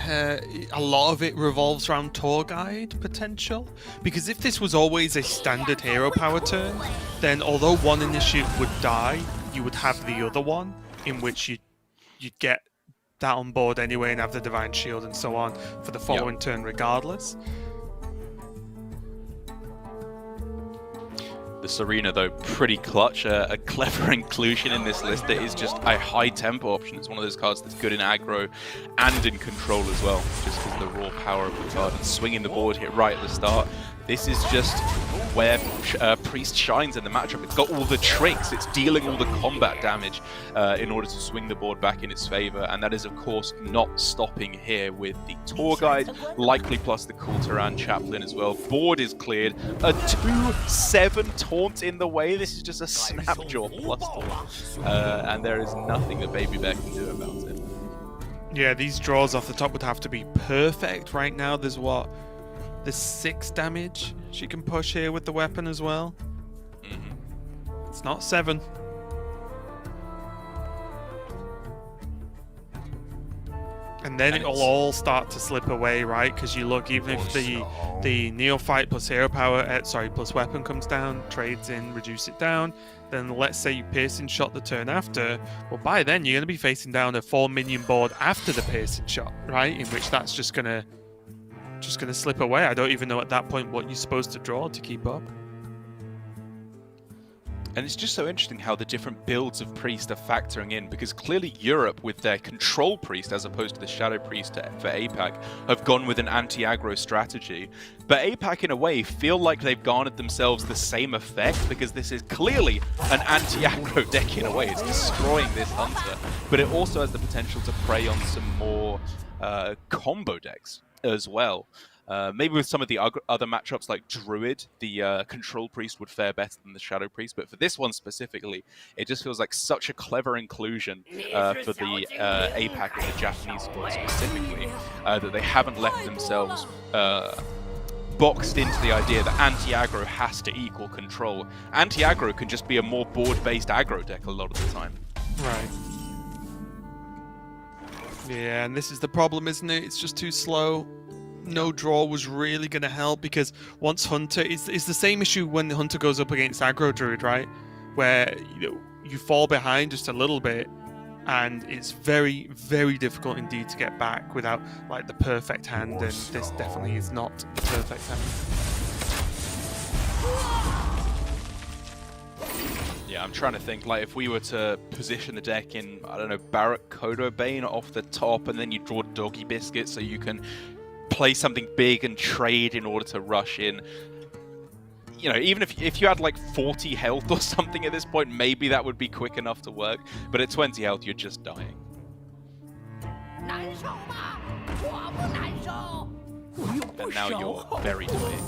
a lot of it revolves around tour guide potential. Because if this was always a standard hero power turn, then although one initiate would die, you would have the other one, in which you'd get that on board anyway and have the Divine Shield and so on for the following turn regardless. The Serena, though, pretty clutch. A clever inclusion in this list that is just a high tempo option. It's one of those cards that's good in aggro and in control as well, just because of the raw power of the card and swinging the board hit right at the start. This is just where Priest shines in the matchup. It's got all the tricks. It's dealing all the combat damage in order to swing the board back in its favor. And that is, of course, not stopping here with the Tour Guide, likely plus the Kulturan Chaplain as well. Board is cleared. A 2/7 taunt in the way. This is just a Snapjaw plus taunt. And there is nothing that Baby Bear can do about it. Yeah, these draws off the top would have to be perfect. Right now, there's what? There's 6 damage she can push here with the weapon as well. It's not 7. And then it'll all start to slip away, right? Because you look, even if the Neophyte plus hero power, plus weapon comes down, trades in, reduce it down, then let's say you piercing shot the turn after, well, by then you're going to be facing down a 4 minion board after the piercing shot, right? In which that's just going to slip away. I don't even know at that point what you're supposed to draw to keep up. And it's just so interesting how the different builds of Priest are factoring in, because clearly Europe, with their Control Priest as opposed to the Shadow Priest for APAC, have gone with an anti-aggro strategy. But APAC, in a way, feel like they've garnered themselves the same effect, because this is clearly an anti-aggro deck in a way. It's destroying this Hunter. But it also has the potential to prey on some more combo decks as well. Maybe with some of the other matchups like Druid, the Control Priest would fare better than the Shadow Priest, but for this one specifically, it just feels like such a clever inclusion for the APAC and the Japanese squad specifically, that they haven't left themselves boxed into the idea that anti-aggro has to equal control. Anti-aggro can just be a more board-based aggro deck a lot of the time. Right. Yeah, and this is the problem, isn't it? It's just too slow. No draw was really going to help, because once Hunter... It's the same issue when the Hunter goes up against Aggro Druid, right? Where you fall behind just a little bit, and it's very, very difficult indeed to get back without like the perfect hand, and this definitely is not the perfect hand. Yeah, I'm trying to think, like, if we were to position the deck in, I don't know, Barrack Kodo Bane off the top, and then you draw Doggy Biscuit so you can play something big and trade in order to rush in. You know, even if you had like 40 health or something at this point, maybe that would be quick enough to work. But at 20 health, you're just dying. And now you're very dying.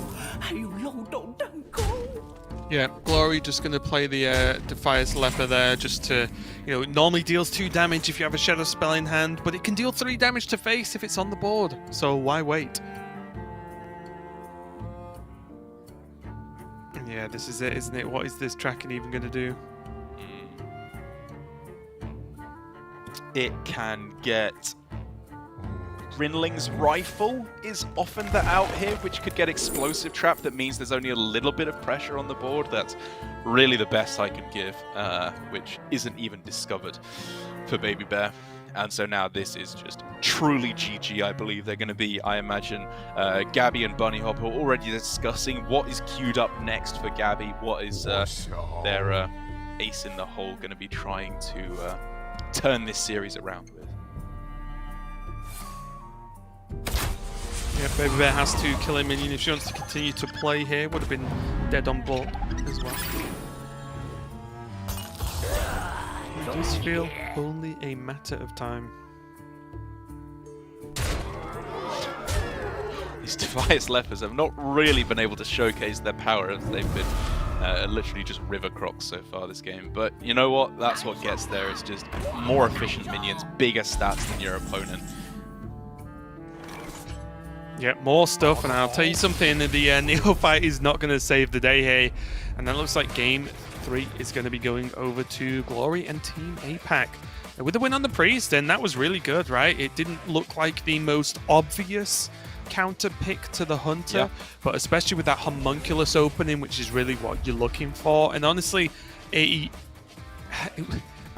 Yeah, Glory just going to play the Defias Leper there just to, it normally deals 2 damage if you have a Shadow Spell in hand, but it can deal 3 damage to face if it's on the board, so why wait? Yeah, this is it, isn't it? What is this Kraken even going to do? It can get... Rinling's Rifle is often the out here, which could get Explosive Trap. That means there's only a little bit of pressure on the board. That's really the best I can give, which isn't even discovered for Baby Bear. And so now this is just truly GG, I believe. They're going to be, I imagine, Gabby and Bunny Hop are already discussing what is queued up next for Gabby. What is their ace in the hole going to be trying to turn this series around with. Yeah, Baby Bear has to kill a minion if she wants to continue to play here. Would have been dead on board as well. It does feel only a matter of time. These Defias Lepers have not really been able to showcase their power, as they've been literally just river crocs so far this game. But you know what? That's what gets there. It's just more efficient minions, bigger stats than your opponent. Yeah, more stuff, and I'll tell you something, the Neophyte is not going to save the day here, and that looks like game 3 is going to be going over to Glory and Team APAC. With the win on the Priest, and that was really good, right? It didn't look like the most obvious counter pick to the Hunter, but especially with that homunculus opening, which is really what you're looking for. And honestly, a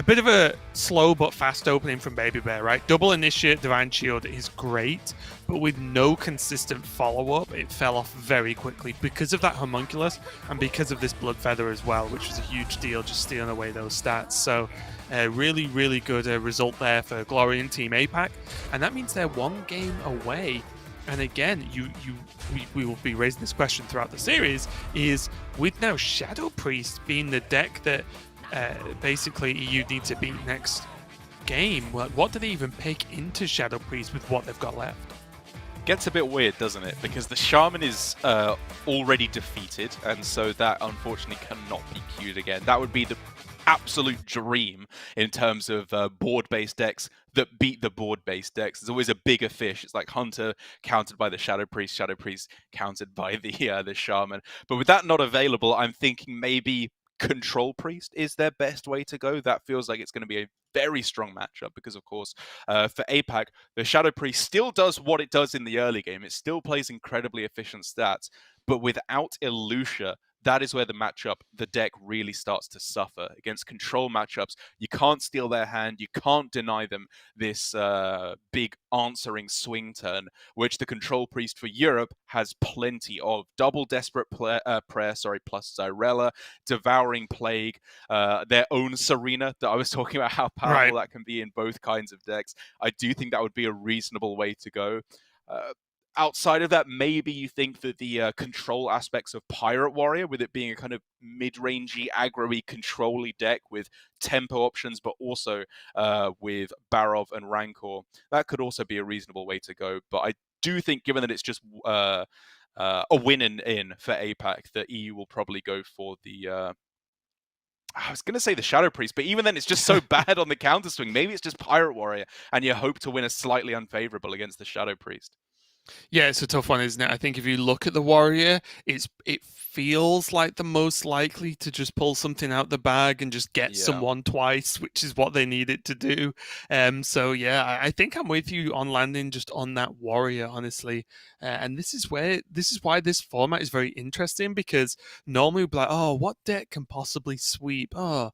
bit of a slow but fast opening from Baby Bear, right? Double Initiate, Divine Shield is great, but with no consistent follow-up, it fell off very quickly because of that homunculus and because of this Blood Feather as well, which was a huge deal, just stealing away those stats. So really, really good result there for Glory and Team APAC, and that means they're one game away. And again, we will be raising this question throughout the series, is with now Shadow Priest being the deck that basically EU need to beat next game, what do they even pick into Shadow Priest with what they've got left? Gets a bit weird, doesn't it? Because the Shaman is already defeated, and so that unfortunately cannot be queued again. That would be the absolute dream in terms of board-based decks that beat the board-based decks. There's always a bigger fish. It's like Hunter countered by the Shadow Priest countered by the Shaman. But with that not available, I'm thinking maybe Control Priest is their best way to go. That feels like it's going to be a very strong matchup because, of course, for APAC, the Shadow Priest still does what it does in the early game. It still plays incredibly efficient stats, but without Elucia, that is where the deck really starts to suffer. Against control matchups, you can't steal their hand, you can't deny them this big answering swing turn, which the Control Priest for Europe has plenty of. Double Desperate Prayer, plus Zyrella, Devouring Plague, their own Serena that I was talking about, how powerful that can be in both kinds of decks. I do think that would be a reasonable way to go. Outside of that, maybe you think that the control aspects of Pirate Warrior, with it being a kind of mid-rangey, aggro-y, control-y deck with tempo options, but also with Barov and Rancor, that could also be a reasonable way to go. But I do think, given that it's just a win in for APAC, that EU will probably go for the... I was going to say the Shadow Priest, but even then it's just so bad on the counter swing. Maybe it's just Pirate Warrior, and you hope to win a slightly unfavorable against the Shadow Priest. Yeah, it's a tough one, isn't it? I think if you look at the Warrior, it feels like the most likely to just pull something out the bag and just get someone twice, which is what they need it to do. So yeah, I think I'm with you on landing just on that Warrior, honestly. And this is why this format is very interesting, because normally we'd be like, oh, what deck can possibly sweep? Oh,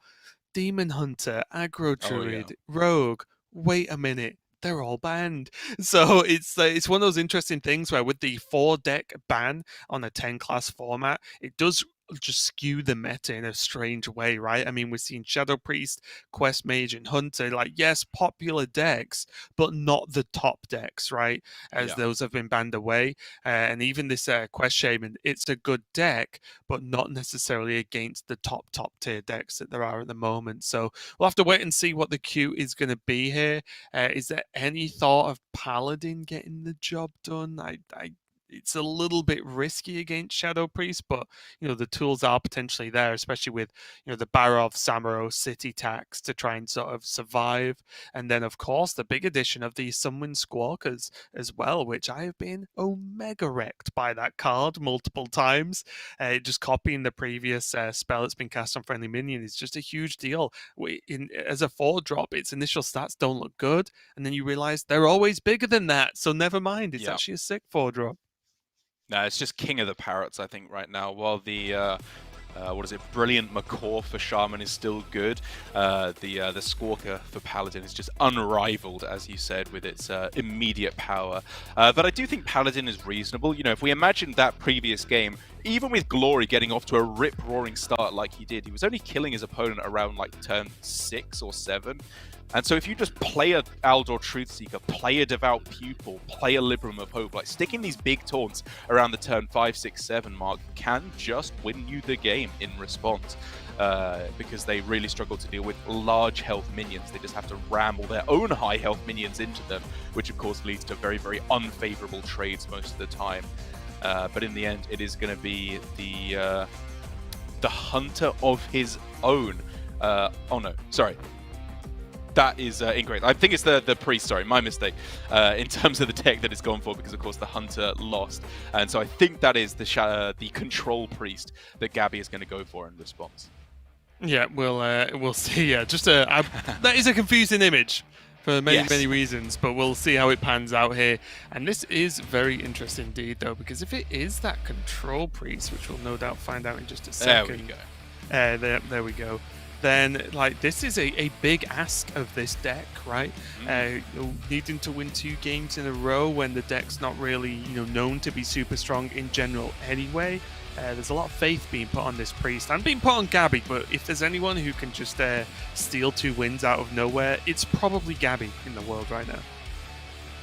Demon Hunter, Aggro Druid, Rogue. Wait a minute. They're all banned. So it's one of those interesting things where with the 4-deck ban on a 10-class format, it does just skew the meta in a strange way, right? I mean, we're seeing Shadow Priest, Quest Mage, and Hunter, like, yes, popular decks, but not the top decks, right? As those have been banned away. And even this Quest Shaman, it's a good deck, but not necessarily against the top tier decks that there are at the moment. So we'll have to wait and see what the queue is going to be here. Is there any thought of Paladin getting the job done? It's a little bit risky against Shadow Priest, but the tools are potentially there, especially with the Barov, Samuro, City tax to try and sort of survive. And then, of course, the big addition of the Sunwind Squawkers as well, which I have been omega wrecked by that card multiple times. Just copying the previous spell that's been cast on friendly minion is just a huge deal. As a 4-drop, its initial stats don't look good, and then you realize they're always bigger than that. So never mind, it's actually a sick 4-drop. No, it's just King of the Parrots, I think, right now. While the, Brilliant Macaw for Shaman is still good, the Squawker for Paladin is just unrivaled, as you said, with its immediate power. But I do think Paladin is reasonable. If we imagine that previous game, even with Glory getting off to a rip-roaring start like he did, he was only killing his opponent around, turn 6 or 7. And so if you just play a Aldor Truthseeker, play a Devout Pupil, play a Libram of Hope, sticking these big taunts around the turn 5, 6, 7 mark can just win you the game in response. Because they really struggle to deal with large health minions. They just have to ram all their own high health minions into them, which of course leads to very, very unfavorable trades most of the time. But in the end, it is going to be the Hunter of his own. Oh no, sorry. That is incorrect. I think it's the Priest, sorry, my mistake, in terms of the deck that it's gone for, because of course the Hunter lost. And so I think that is the Control Priest that Gabby is going to go for in response. Yeah, we'll see. Yeah, just that is a confusing image for many reasons, but we'll see how it pans out here. And this is very interesting indeed, though, because if it is that control priest, which we'll no doubt find out in just a second. There we go. Then, like, this is a big ask of this deck, right? Needing to win 2 games in a row when the deck's not really, known to be super strong in general anyway. There's a lot of faith being put on this priest and being put on Gabby, but if there's anyone who can just steal 2 wins out of nowhere, it's probably Gabby in the world right now.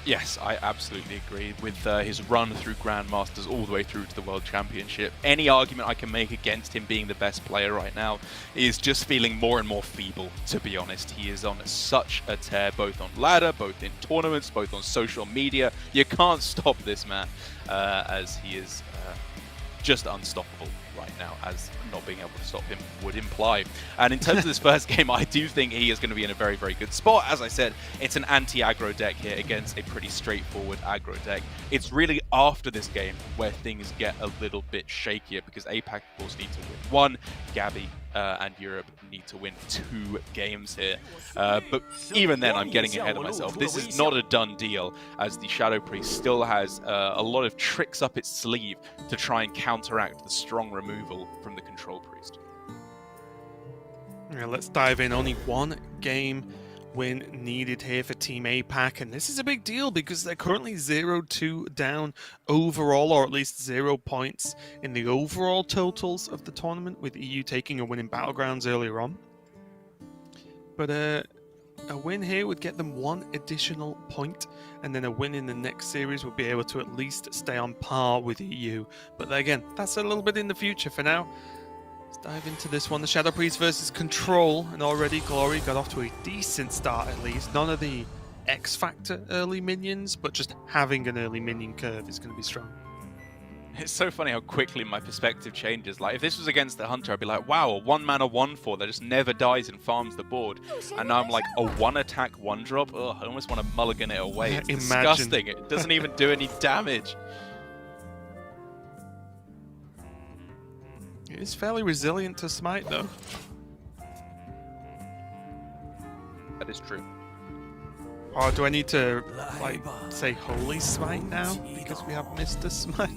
Yes, I absolutely agree. With his run through Grandmasters all the way through to the World Championship, any argument I can make against him being the best player right now is just feeling more and more feeble, to be honest. He is on such a tear, both on ladder, both in tournaments, both on social media. You can't stop this man, as he is just unstoppable right now, as not being able to stop him would imply. And in terms of this first game, I do think he is going to be in a very, very good spot. As I said, it's an anti-aggro deck here against a pretty straightforward aggro deck. It's really after this game where things get a little bit shakier, because APAC, of course, need to win 1. Gabby and Europe need to win 2 games here. But even then, I'm getting ahead of myself. This is not a done deal, as the Shadow Priest still has a lot of tricks up its sleeve to try and counteract the strong removal from the Control Priest. Yeah, let's dive in. Only 1 game win needed here for Team APAC, and this is a big deal because they're currently 0-2 down overall, or at least 0 points in the overall totals of the tournament, with EU taking a win in Battlegrounds earlier on. But a win here would get them 1 additional point, and then a win in the next series would be able to at least stay on par with EU. But again, that's a little bit in the future. For now, let's dive into this one. The Shadow Priest versus Control, and already Glory got off to a decent start at least. None of the X-Factor early minions, but just having an early minion curve is going to be strong. It's so funny how quickly my perspective changes. Like, if this was against the Hunter, I'd be like, wow, a 1-mana 1/4 that just never dies and farms the board. And now I'm like, a 1-attack 1-drop? Ugh, I almost want to mulligan it away. It's disgusting. It doesn't even do any damage. It is fairly resilient to smite, though. That is true. Or do I need to, like, say Holy Smite now? Because we have Mr. Smite?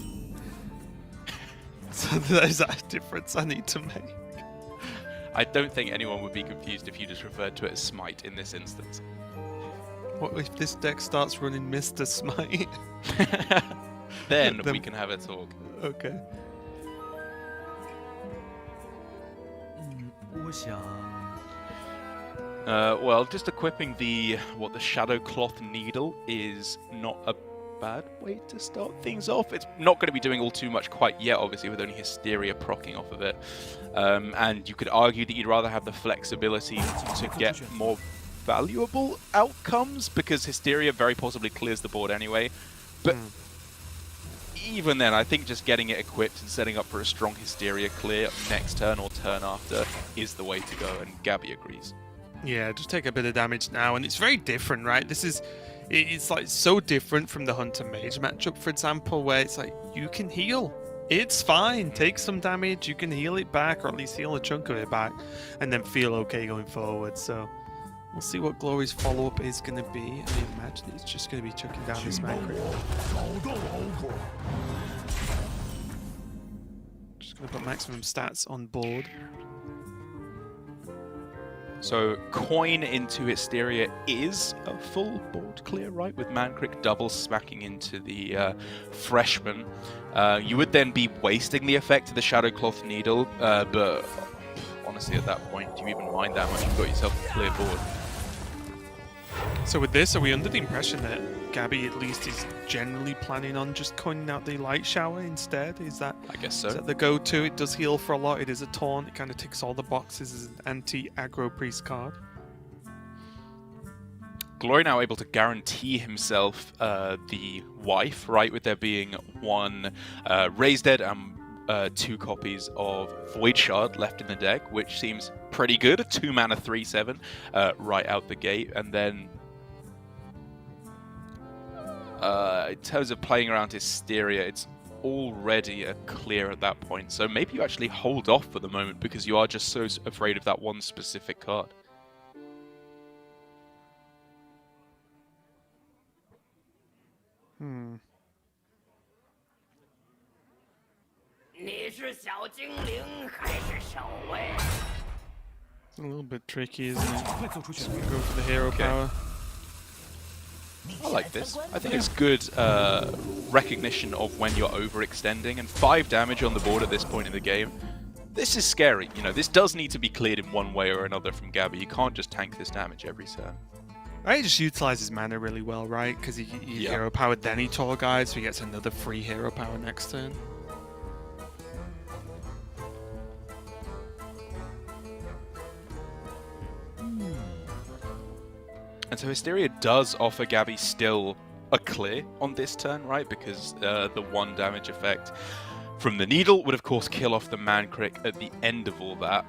So there's that difference I need to make. I don't think anyone would be confused if you just referred to it as Smite in this instance. What if this deck starts running Mr. Smite? Then we can have a talk. Okay. Well, just equipping the Shadow Cloth Needle is not a bad way to start things off. It's not going to be doing all too much quite yet, obviously, with only Hysteria proccing off of it. And you could argue that you'd rather have the flexibility to get more valuable outcomes, because Hysteria very possibly clears the board anyway. But even then, I think just getting it equipped and setting up for a strong Hysteria clear next turn or turn after is the way to go, and Gabby agrees. Yeah, just take a bit of damage now, and it's very different, right? It's like so different from the Hunter Mage matchup, for example, where it's like, you can heal. It's fine, take some damage, you can heal it back, or at least heal a chunk of it back, and then feel okay going forward. So we'll see what Glory's follow-up is going to be. I imagine it's just going to be chucking down this Macro. Just going to put maximum stats on board. So coin into Hysteria is a full board clear, right? With Mankrik double smacking into the freshman. You would then be wasting the effect of the Shadow Cloth Needle, but honestly at that point, do you even mind that much? You've got yourself a clear board. So with this, are we under the impression that Gabby at least is generally planning on just coining out the Light Shower instead? Is that, I guess so. Is that the go-to? It does heal for a lot. It is a taunt. It kind of ticks all the boxes as an anti-aggro priest card. Glory now able to guarantee himself the wife, right? With there being 1 Raised Dead and 2 copies of Void Shard left in the deck, which seems pretty good. A 2-mana 3/7 right out the gate, and then in terms of playing around Hysteria, it's already a clear at that point. So maybe you actually hold off for the moment because you are just so afraid of that one specific card. It's a little bit tricky, isn't it? Just go for the hero power. I like this. I think it's good recognition of when you're overextending, and 5 damage on the board at this point in the game. This is scary. You know, this does need to be cleared in one way or another from Gabby. You can't just tank this damage every turn. He just utilizes mana really well, right? Because he hero powered, then he Tor Guide, so he gets another free hero power next turn. And so Hysteria does offer Gabby still a clear on this turn, right? Because the 1 damage effect from the Needle would, of course, kill off the Man-Crick at the end of all that.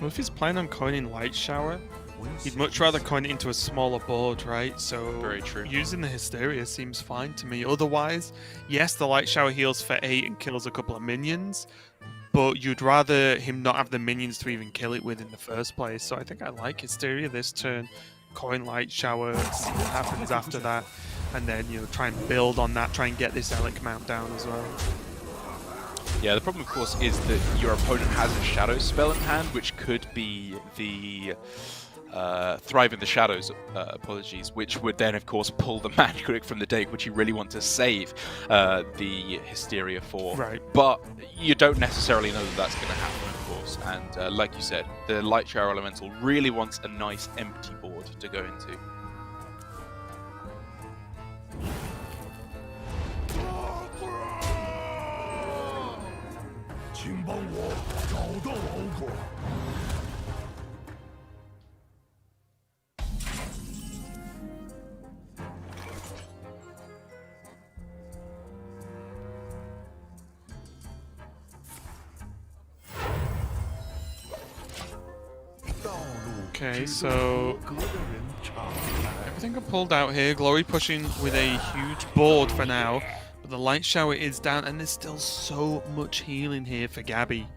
Well, if he's planning on coining Light Shower, he'd much rather coin it into a smaller board, right? So very true. Using the Hysteria seems fine to me. Otherwise, yes, the Light Shower heals for 8 and kills a couple of minions, but you'd rather him not have the minions to even kill it with in the first place. So I think I like Hysteria this turn. Coin Light Shower, see what happens after that, and then, you know, try and build on that, try and get this Elic mount down as well. Yeah, the problem, of course, is that your opponent has a Shadow spell in hand, which could be the Thrive in the Shadows, apologies, which would then, of course, pull the Man-Crick from the deck, which you really want to save the Hysteria for. Right. But you don't necessarily know that that's going to happen, of course. And like you said, the Light Shower Elemental really wants a nice empty board to go into. Okay, so everything got pulled out here. Glory pushing with a huge board for now, but the Light Shower is down, and there's still so much healing here for Gabby.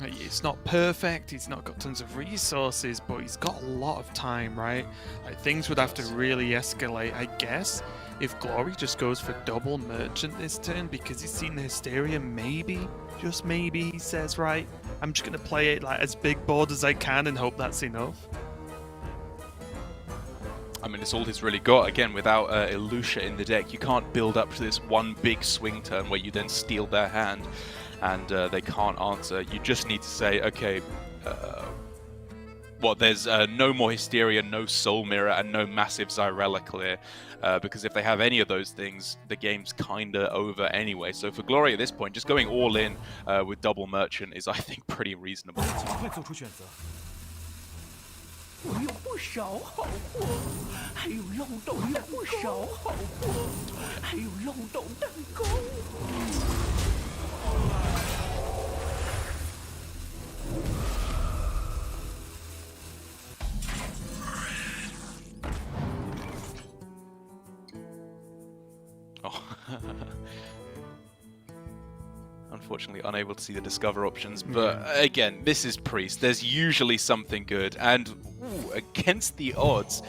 It's not perfect, he's not got tons of resources, but he's got a lot of time, right? Like, things would have to really escalate, I guess, if Glory just goes for double Merchant this turn, because he's seen the Hysteria, maybe, just maybe, he says, right? I'm just going to play it like as big board as I can and hope that's enough. I mean, it's all he's really got. Again, without Ilusha in the deck, you can't build up to this one big swing turn where you then steal their hand and they can't answer. You just need to say, okay, there's no more Hysteria, no Soul Mirror, and no massive Xyrella clear. Because if they have any of those things, the game's kinda over anyway. So for Glory at this point, just going all in with double Merchant is, I think, pretty reasonable. Unfortunately, unable to see the Discover options, but again, this is Priest. There's usually something good, and against the odds,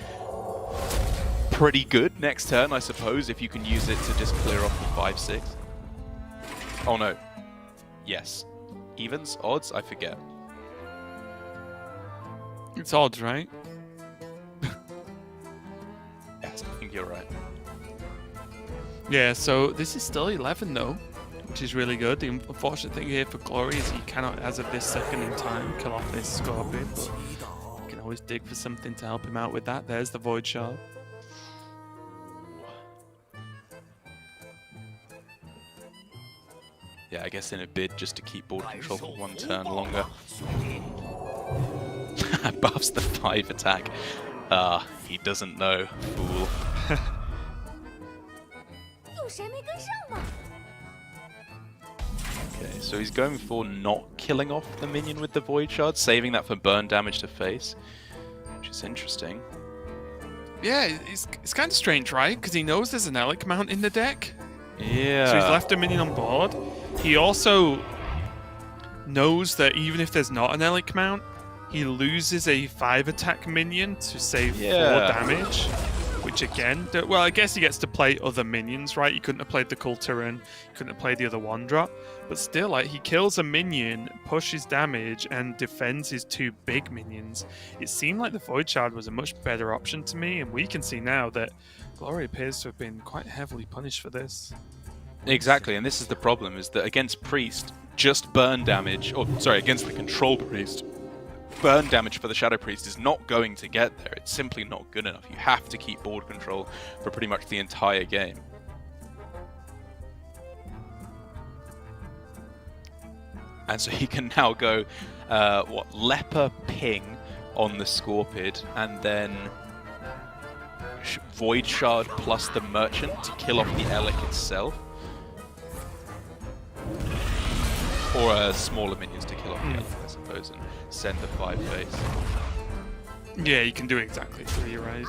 pretty good next turn, I suppose, if you can use it to just clear off the 5/6. Oh no. Yes. Evens? Odds? I forget. It's odds, right? Yes, I think you're right. Yeah, so this is still 11 though, which is really good. The unfortunate thing here for Glory is he cannot, as of this second in time, kill off this Scorpion, but you can always dig for something to help him out with that. There's the Void Shard. Yeah, I guess in a bid just to keep board control for one turn longer. Buffs the 5 attack. He doesn't know, fool. Okay, so he's going for not killing off the minion with the Void Shard, saving that for burn damage to face, which is interesting. Yeah, it's kind of strange, right? Because he knows there's an Relic Mount in the deck. Yeah. So he's left a minion on board. He also knows that even if there's not an Relic Mount, he loses a 5-attack minion to save 4 damage. Which again, well, I guess he gets to play other minions, right? He couldn't have played the Kulturan, he couldn't have played the other 1-drop. But still, like, he kills a minion, pushes damage, and defends his 2 big minions. It seemed like the Void Shard was a much better option to me, and we can see now that Glory appears to have been quite heavily punished for this. Exactly, and this is the problem, is that against Priest, just burn damage, or sorry, against the Control Priest, burn damage for the Shadow Priest is not going to get there. It's simply not good enough. You have to keep board control for pretty much the entire game. And so he can now go, Leper Ping on the Scorpid, and then Void Shard plus the Merchant to kill off the Elic itself. Or smaller minions to kill off the Elic, I suppose, and send the 5 face. Yeah, you can do exactly 3, right?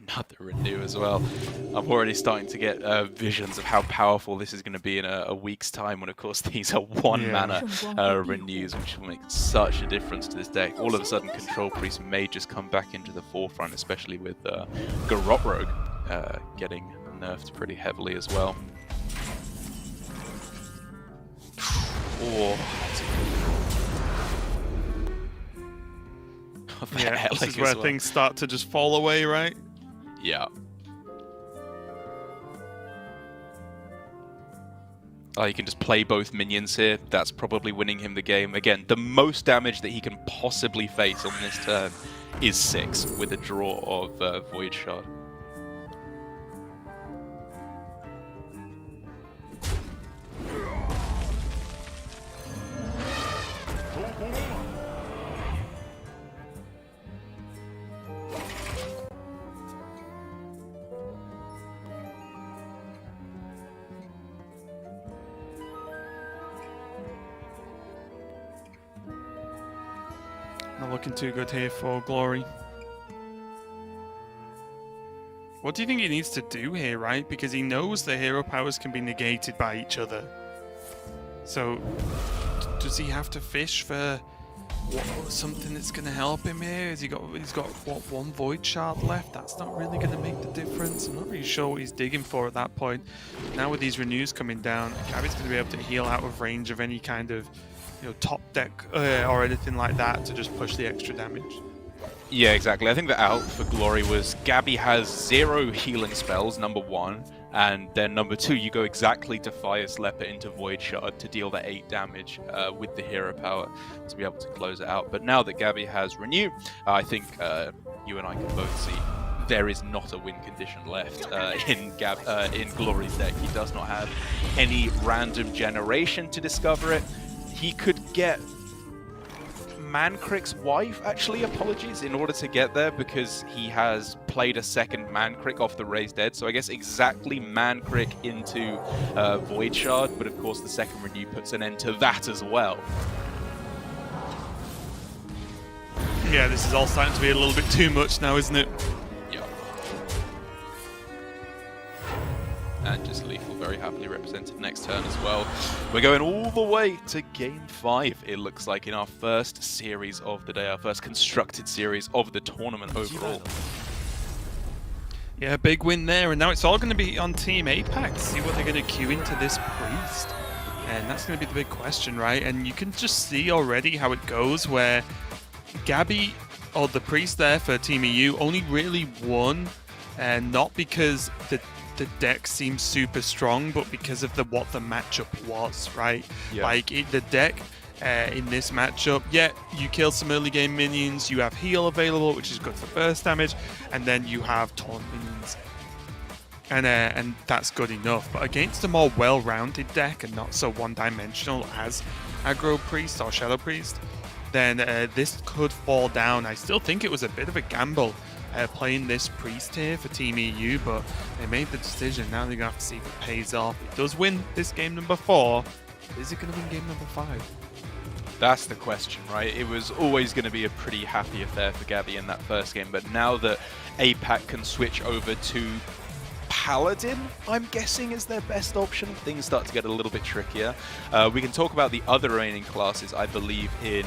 Another renew as well. I'm already starting to get visions of how powerful this is going to be in a week's time, when of course these are 1 mana renews, which will make such a difference to this deck. All of a sudden Control Priest may just come back into the forefront, especially with Garrote Rogue getting nerfed pretty heavily as well. Oh, that's a good... Yeah, this is where things start to just fall away, right? Yeah. Oh, he can just play both minions here. That's probably winning him the game. Again, the most damage that he can possibly face on this turn is 6 with a draw of Void Shard. Not looking too good here for Glory. What do you think he needs to do here, right? Because he knows the hero powers can be negated by each other. So, does he have to fish for something that's going to help him here? He's got what, 1 Void Shard left? That's not really going to make the difference. I'm not really sure what he's digging for at that point. Now with these renews coming down, Gabby's going to be able to heal out of range of any kind of top deck or anything like that to just push the extra damage. Yeah, exactly. I think the out for Glory was Gabby has 0 healing spells, number 1, and then number 2, you go exactly to Fire's Leper into Void Shard to deal the 8 damage with the hero power to be able to close it out. But now that Gabby has Renew, I think you and I can both see there is not a win condition left in Glory's deck. He does not have any random generation to discover it. He could get Mancrick's wife, actually, apologies, in order to get there, because he has played a second Mancrick off the Raised Dead. So I guess exactly Mancrick into Void Shard, but of course the second Renew puts an end to that as well. Yeah, this is all starting to be a little bit too much now, isn't it? Yeah. And just Lethal very happily represented next turn as well. We're going all the way to Game 5, it looks like, in our first series of the day, our first constructed series of the tournament overall. Yeah, big win there, and now it's all going to be on Team APAC to see what they're going to queue into this Priest. And that's going to be the big question, right? And you can just see already how it goes, where Gabby, or the Priest there for Team EU, only really won, and not because the deck seems super strong, but because of what the matchup was, right? Yeah. Like, the deck in this matchup, yeah, you kill some early game minions, you have heal available, which is good for burst damage, and then you have taunt minions. And that's good enough. But against a more well-rounded deck and not so one-dimensional as Aggro Priest or Shadow Priest, then this could fall down. I still think it was a bit of a gamble playing this Priest here for Team EU, but they made the decision. Now they're going to have to see if it pays off. It does win this game number 4. Is it going to win game number 5? That's the question, right? It was always going to be a pretty happy affair for Gabby in that first game, but now that APAC can switch over to Paladin, I'm guessing, is their best option, things start to get a little bit trickier. We can talk about the other remaining classes, I believe, in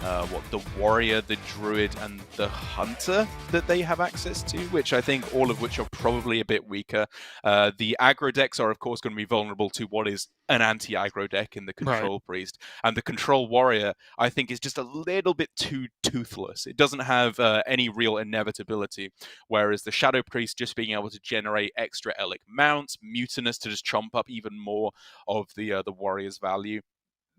the Warrior, the Druid, and the Hunter that they have access to, which I think all of which are probably a bit weaker. The aggro decks are, of course, going to be vulnerable to what is an anti-aggro deck in the Control Priest. And the Control Warrior, I think, is just a little bit too toothless. It doesn't have any real inevitability, whereas the Shadow Priest just being able to generate extra Elic mounts, Mutinous to just chomp up even more of the Warrior's value,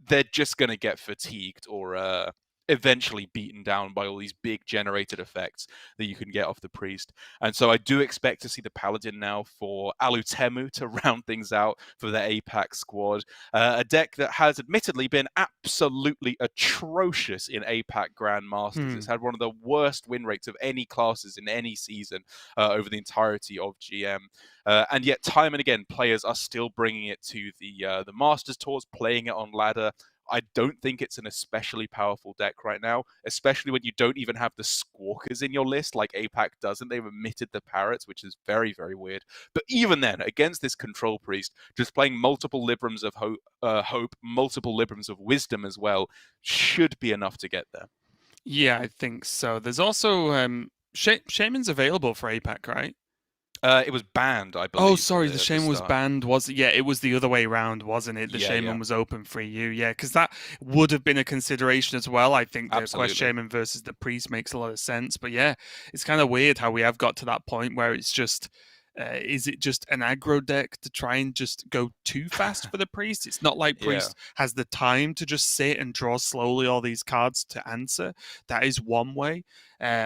they're just going to get fatigued or eventually beaten down by all these big generated effects that you can get off the Priest. And so I do expect to see the Paladin now for Alutemu to round things out for the APAC squad. A deck that has admittedly been absolutely atrocious in APAC Grandmasters. It's had one of the worst win rates of any classes in any season over the entirety of GM. And yet time and again, players are still bringing it to the Masters Tours, playing it on ladder. I don't think it's an especially powerful deck right now, especially when you don't even have the Squawkers in your list like APAC doesn't. They've omitted the Parrots, which is very, very weird. But even then, against this Control Priest, just playing multiple Librams of Hope, multiple Librams of Wisdom as well, should be enough to get there. Yeah, I think so. There's also Shaman's available for APAC, right? It was banned, I believe. Oh, sorry, the Shaman was banned, was it? Yeah, it was the other way around, wasn't it? The Shaman was open for EU, yeah, because that would have been a consideration as well. I think the Quest Shaman versus the Priest makes a lot of sense. But yeah, it's kind of weird how we have got to that point where it's just, is it just an aggro deck to try and just go too fast for the Priest? It's not like Priest has the time to just sit and draw slowly all these cards to answer. That is one way.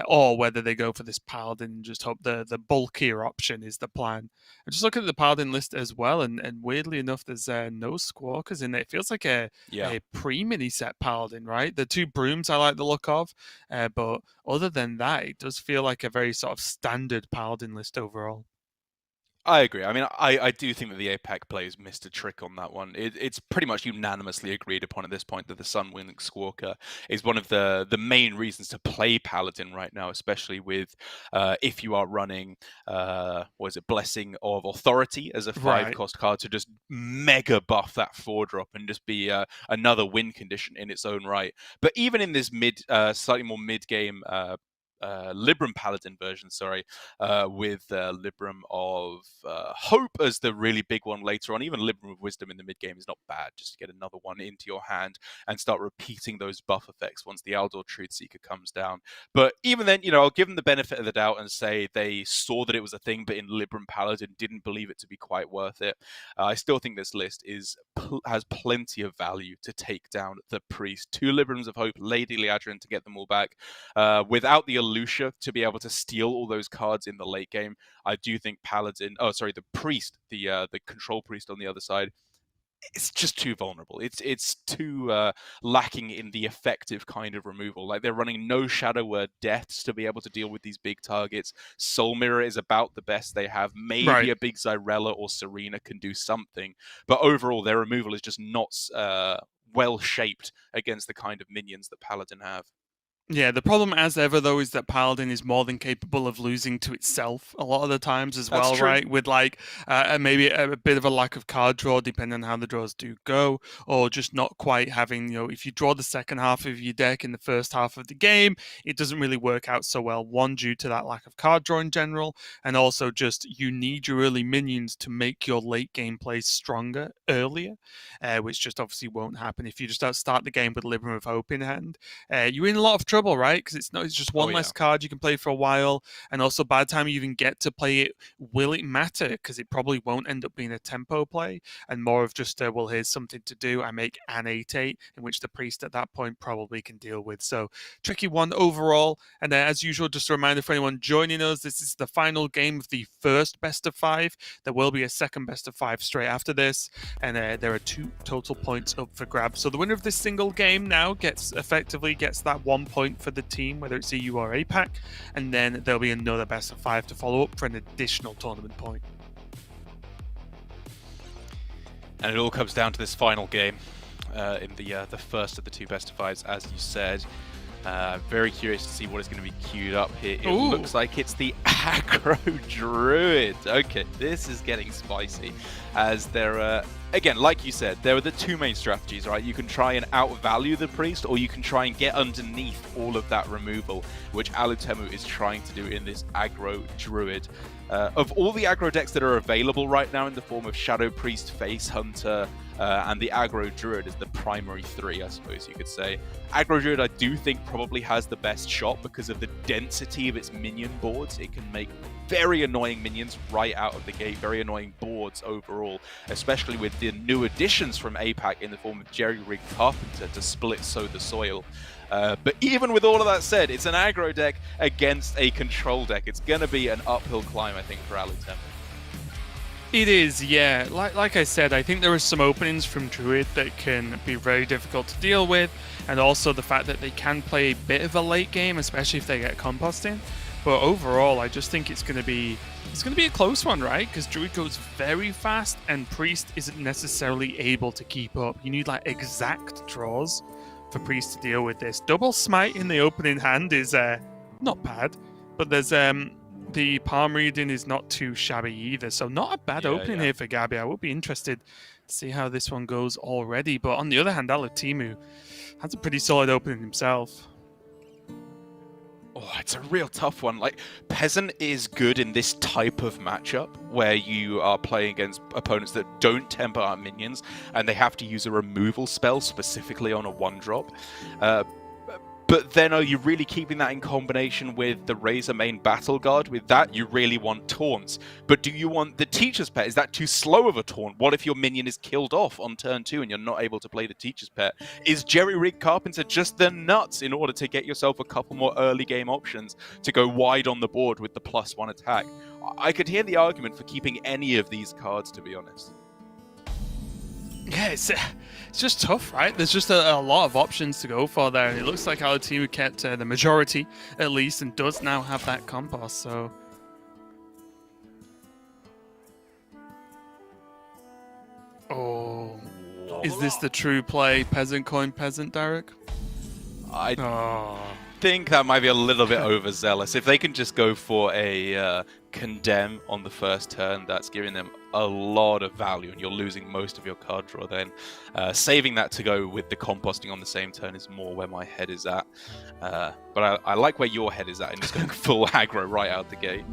Or whether they go for this Paladin and just hope the bulkier option is the plan. I just look at the Paladin list as well, and weirdly enough, there's no Squawkers in there. It feels like a pre-mini set Paladin, right? The 2 Brooms I like the look of, but other than that, it does feel like a very sort of standard Paladin list overall. I agree. I mean, I do think that the APAC players missed a trick on that one. It's pretty much unanimously agreed upon at this point that the Sunwing Squawker is one of the main reasons to play Paladin right now, especially with if you are running, Blessing of Authority as a 5-cost card to just mega buff that 4-drop and just be another win condition in its own right. But even in this slightly more mid-game Libram Paladin version, with Libram of Hope as the really big one later on. Even Libram of Wisdom in the mid game is not bad, just to get another one into your hand and start repeating those buff effects once the Aldor Truthseeker comes down. But even then, I'll give them the benefit of the doubt and say they saw that it was a thing, but in Libram Paladin didn't believe it to be quite worth it. I still think this list has plenty of value to take down the Priest. 2 Librams of Hope, Lady Liadrin to get them all back. Without the Lucia to be able to steal all those cards in the late game, I do think the Priest, the Control Priest on the other side, it's just too vulnerable. It's too lacking in the effective kind of removal. Like, they're running no Shadow Word Deaths to be able to deal with these big targets. Soul Mirror is about the best they have. Maybe a big Xyrella or Serena can do something, but overall their removal is just not well shaped against the kind of minions that Paladin have. Yeah, the problem as ever, though, is that Paladin is more than capable of losing to itself a lot of the times as well, right? With maybe a bit of a lack of card draw, depending on how the draws do go, or just not quite having, if you draw the second half of your deck in the first half of the game, it doesn't really work out so well. One, due to that lack of card draw in general, and also just you need your early minions to make your late game plays stronger earlier, which just obviously won't happen if you just start the game with Libram of Hope in hand. You're in a lot of trouble trouble, right? Because it's just one less card you can play for a while, and also by the time you even get to play it, will it matter? Because it probably won't end up being a tempo play, and more of just well, here's something to do. I make an 8/8, in which the priest at that point probably can deal with. So tricky one overall. And as usual, just a reminder for anyone joining us, this is the final game of the first best of 5. There will be a second best of 5 straight after this, and there are 2 total points up for grabs. So the winner of this single game now gets that 1 point for the team, whether it's EU or APAC, and then there'll be another best of 5 to follow up for an additional tournament point. And it all comes down to this final game in the first of the 2 best of 5s, as you said. Very curious to see what is going to be queued up here. It looks like it's the aggro druid. Okay, this is getting spicy, as there again, like you said, there are the 2 main strategies, right? You can try and outvalue the priest, or you can try and get underneath all of that removal, which Alutemu is trying to do in this aggro druid. Of all the aggro decks that are available right now in the form of Shadow Priest, Face Hunter, and the aggro druid is the primary 3, I suppose you could say. Aggro druid, I do think, probably has the best shot because of the density of its minion boards. It can make very annoying minions right out of the gate, very annoying boards overall, especially with the new additions from APAC in the form of Jerry-Rig Carpenter to split Sow the Soil. But even with all of that said, it's an aggro deck against a control deck. It's going to be an uphill climb, I think, for Alutemu. It is, yeah. Like I said, I think there are some openings from Druid that can be very difficult to deal with, and also the fact that they can play a bit of a late game, especially if they get composting. But overall, I just think it's going to be a close one, right? Because Druid goes very fast, and Priest isn't necessarily able to keep up. You need like exact draws for Priest to deal with this. Double Smite in the opening hand is not bad, but there's the palm reading is not too shabby either, so not a bad opening here for Gabby. I would be interested to see how this one goes already. But on the other hand, Alutemu has a pretty solid opening himself. Oh, it's a real tough one. Like, Peasant is good in this type of matchup where you are playing against opponents that don't temper out minions and they have to use a removal spell specifically on a 1-drop. But then are you really keeping that in combination with the Razor main Battle Guard? With that, you really want taunts. But do you want the Teacher's Pet? Is that too slow of a taunt? What if your minion is killed off on turn 2 and you're not able to play the Teacher's Pet? Is Jerry-Rig Carpenter just the nuts in order to get yourself a couple more early game options to go wide on the board with the +1 attack? I could hear the argument for keeping any of these cards, to be honest. Yeah, it's just tough, right? There's just a lot of options to go for there. It looks like Alutemu kept the majority, at least, and does now have that compost, so... Oh, is this the true play? Peasant coin peasant, Derek? I think that might be a little bit overzealous. If they can just go for a condemn on the first turn, that's giving them a lot of value, and you're losing most of your card draw then. Saving that to go with the composting on the same turn is more where my head is at. But I like where your head is at, and just going full aggro right out the gate.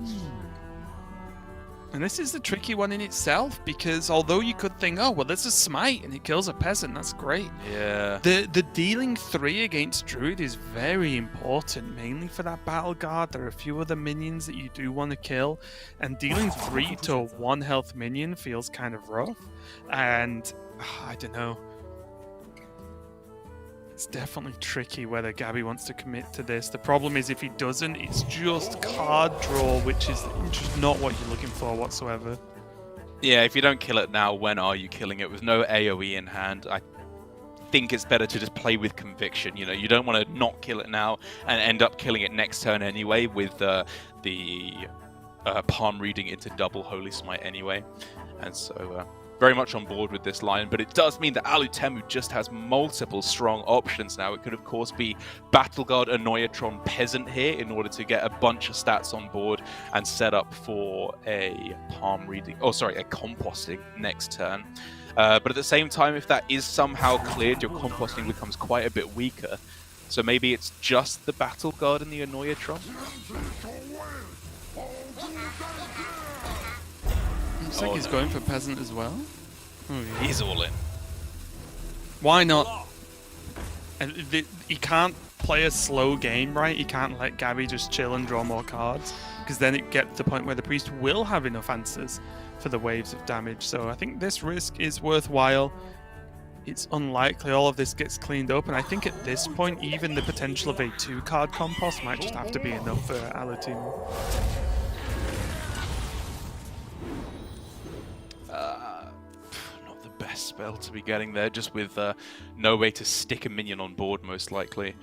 And this is the tricky one in itself, because although you could think, oh, well, there's a smite and it kills a peasant, that's great. Yeah. The dealing 3 against Druid is very important, mainly for that Battle Guard. There are a few other minions that you do want to kill, and dealing 3 to a 1 health minion feels kind of rough. And I don't know. It's definitely tricky whether Gabby wants to commit to this. The problem is if he doesn't, it's just card draw, which is just not what you're looking for whatsoever. Yeah, if you don't kill it now, when are you killing it? With no AoE in hand, I think it's better to just play with conviction. You know, you don't want to not kill it now and end up killing it next turn anyway with the palm reading into double Holy Smite anyway. And so... very much on board with this line, but it does mean that Alutemu just has multiple strong options now. It could, of course, be Battle Guard, Annoyatron, Peasant here in order to get a bunch of stats on board and set up for a palm reading, a composting next turn. But at the same time, if that is somehow cleared, your composting becomes quite a bit weaker. So maybe it's just the Battle Guard and the Annoyatron? Looks like he's going for Peasant as well. Oh, yeah. He's all in. Why not? And he can't play a slow game, right? You can't let Gabby just chill and draw more cards, because then it gets to the point where the Priest will have enough answers for the waves of damage. So I think this risk is worthwhile. It's unlikely all of this gets cleaned up, and I think at this point even the potential of a 2-card compost might just have to be enough for Alutimu. Not the best spell to be getting there, just with no way to stick a minion on board, most likely.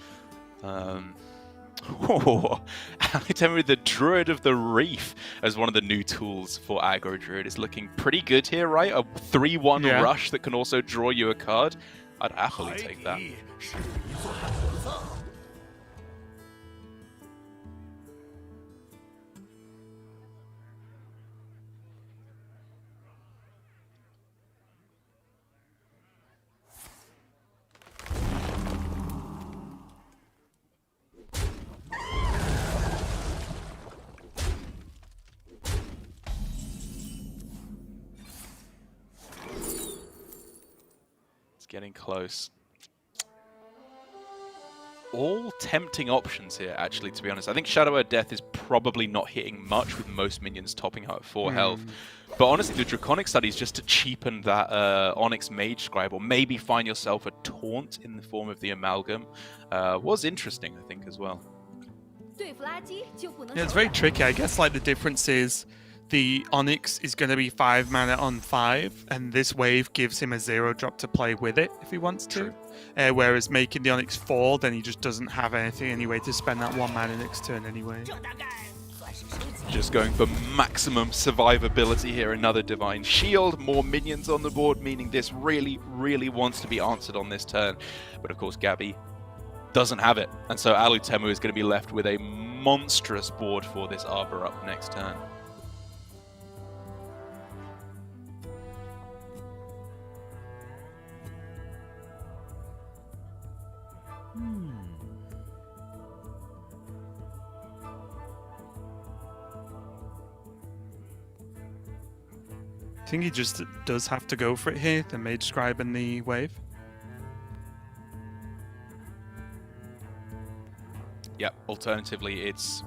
Alutimu, the Druid of the Reef, as one of the new tools for Aggro Druid, is looking pretty good here, right? A 3-1 rush that can also draw you a card. I'd happily take that. Getting close. All tempting options here, actually, to be honest. I think Shadow of Death is probably not hitting much, with most minions topping out at 4 health. But honestly, the Draconic Study is just to cheapen that Onyx Mage Scribe, or maybe find yourself a taunt in the form of the Amalgam. Was interesting, I think, as well. Yeah, it's very tricky. I guess like the difference is the Onyx is going to be 5 mana on 5, and this wave gives him a 0-drop to play with it if he wants to. Whereas making the Onyx 4, then he just doesn't have anything anyway to spend that 1 mana next turn anyway. Just going for maximum survivability here. Another Divine Shield, more minions on the board, meaning this really, really wants to be answered on this turn. But of course, Gabby doesn't have it, and so Alutimu is going to be left with a monstrous board for this Arbor up next turn. I think he just does have to go for it here, the Mage Scribe and the wave. Yep, alternatively it's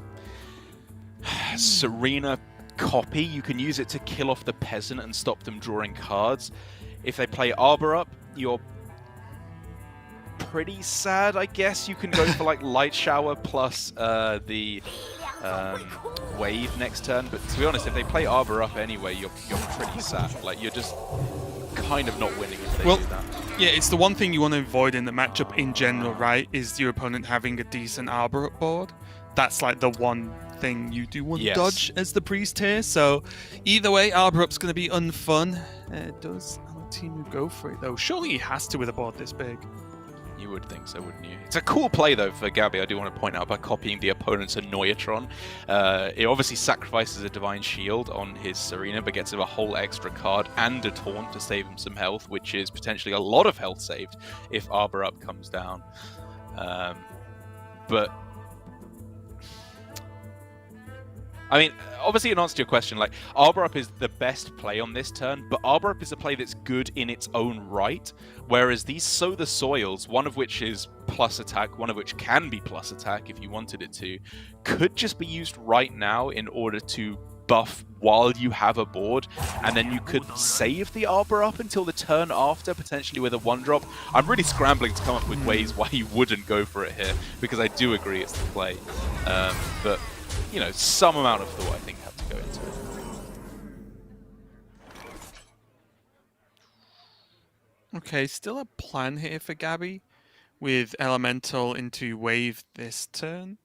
Serena Copy. You can use it to kill off the Peasant and stop them drawing cards. If they play Arbor up, you're pretty sad, I guess. You can go for like Light Shower plus the wave next turn, but to be honest, if they play Arbor up anyway, you're pretty sad. Like, you're just kind of not winning if they do that. Yeah, it's the one thing you want to avoid in the matchup in general, right? Is your opponent having a decent Arbor up board. That's like the one thing you do want to dodge as the Priest here. So either way, Arbor up's going to be unfun. Does Alutimu go for it though? Surely he has to with a board this big. You would think so, wouldn't you? It's a cool play, though, for Gabby, I do want to point out, by copying the opponent's Annoyatron. It obviously sacrifices a Divine Shield on his Serena, but gets him a whole extra card and a Taunt to save him some health, which is potentially a lot of health saved if Arbor up comes down. But I mean, obviously, in answer to your question, like, Arbor Up is the best play on this turn, but Arbor Up is a play that's good in its own right, whereas these Sow the Soils, one of which is plus attack, one of which can be plus attack if you wanted it to, could just be used right now in order to buff while you have a board, and then you could save the Arbor Up until the turn after, potentially with a 1-drop. I'm really scrambling to come up with ways why you wouldn't go for it here, because I do agree it's the play. But you know, some amount of thought, I think, have to go into it. Okay, still a plan here for Gabby, with Elemental into wave this turn,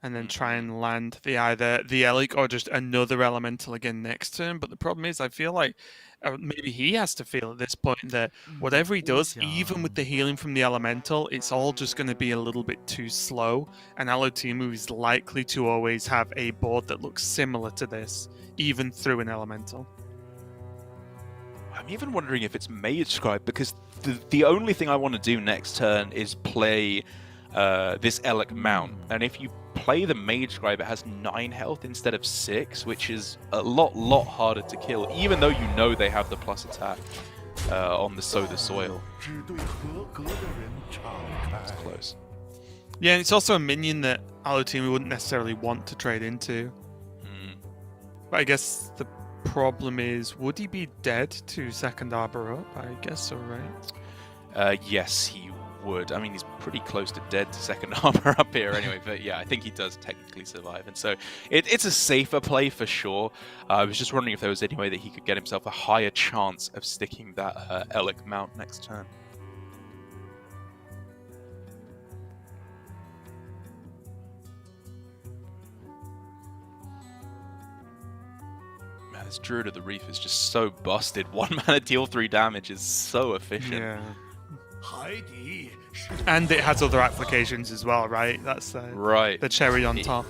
and then try and land either the Elic or just another Elemental again next turn. But the problem is, I feel like maybe he has to feel at this point that whatever he does, even with the healing from the Elemental, it's all just going to be a little bit too slow, and Alutimu is likely to always have a board that looks similar to this, even through an Elemental. I'm even wondering if it's Mage Scribe, because the only thing I want to do next turn is play this Elic Mount, and if you play the Mage Scribe, it has 9 health instead of 6, which is a lot harder to kill, even though you know they have the plus attack on the Sow the Soil. It's close. Yeah, and it's also a minion that Alutimi wouldn't necessarily want to trade into. But I guess the problem is, would he be dead to second Arbor up? I guess so, right? Yes, he would. I mean, he's pretty close to dead to second Arbor up here anyway, but yeah, I think he does technically survive. And so it's a safer play for sure. I was just wondering if there was any way that he could get himself a higher chance of sticking that Elec mount next turn. This Druid of the Reef is just so busted. 1 mana deal 3 damage is so efficient. Yeah. And it has other applications as well, right? That's right. The cherry on top.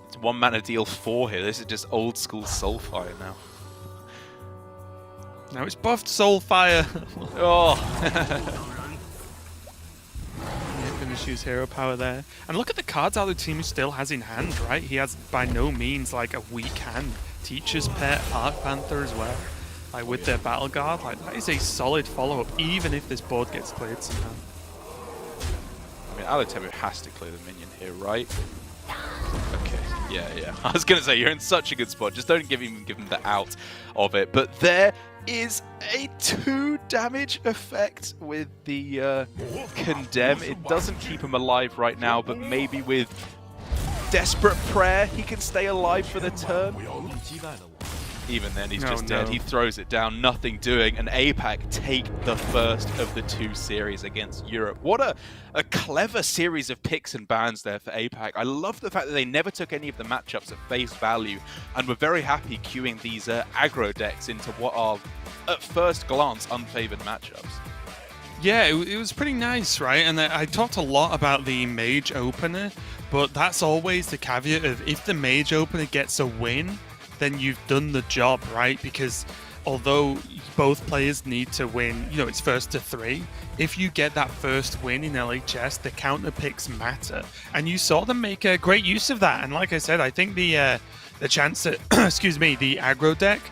It's 1 mana deal 4 here. This is just old school Soulfire now. Now it's buffed Soulfire. Oh. Gonna choose hero power there. And look at the cards Alutimi still has in hand, right? He has by no means like a weak hand. Teacher's Pet, Arc Panther as well. Like with their Battle Guard, like that is a solid follow-up, even if this board gets cleared somehow. I mean, Alutimi has to clear the minion here, right? Okay, yeah. I was gonna say, you're in such a good spot. Just don't give him the out of it. But there is a 2 damage effect with the Condemn. It doesn't keep him alive right now, but maybe with Desperate Prayer, he can stay alive for the turn. Even then, he's just dead. He throws it down, nothing doing, and APAC take the first of the 2 series against Europe. What a clever series of picks and bans there for APAC. I love the fact that they never took any of the matchups at face value and were very happy queuing these aggro decks into what are, at first glance, unfavored matchups. Yeah, it was pretty nice, right? And I talked a lot about the Mage opener, but that's always the caveat of if the Mage opener gets a win, then you've done the job, right? Because although both players need to win, it's first to 3, if you get that first win in LHS, the counter picks matter. And you saw them make a great use of that. And like I said, I think the chance that, the aggro deck,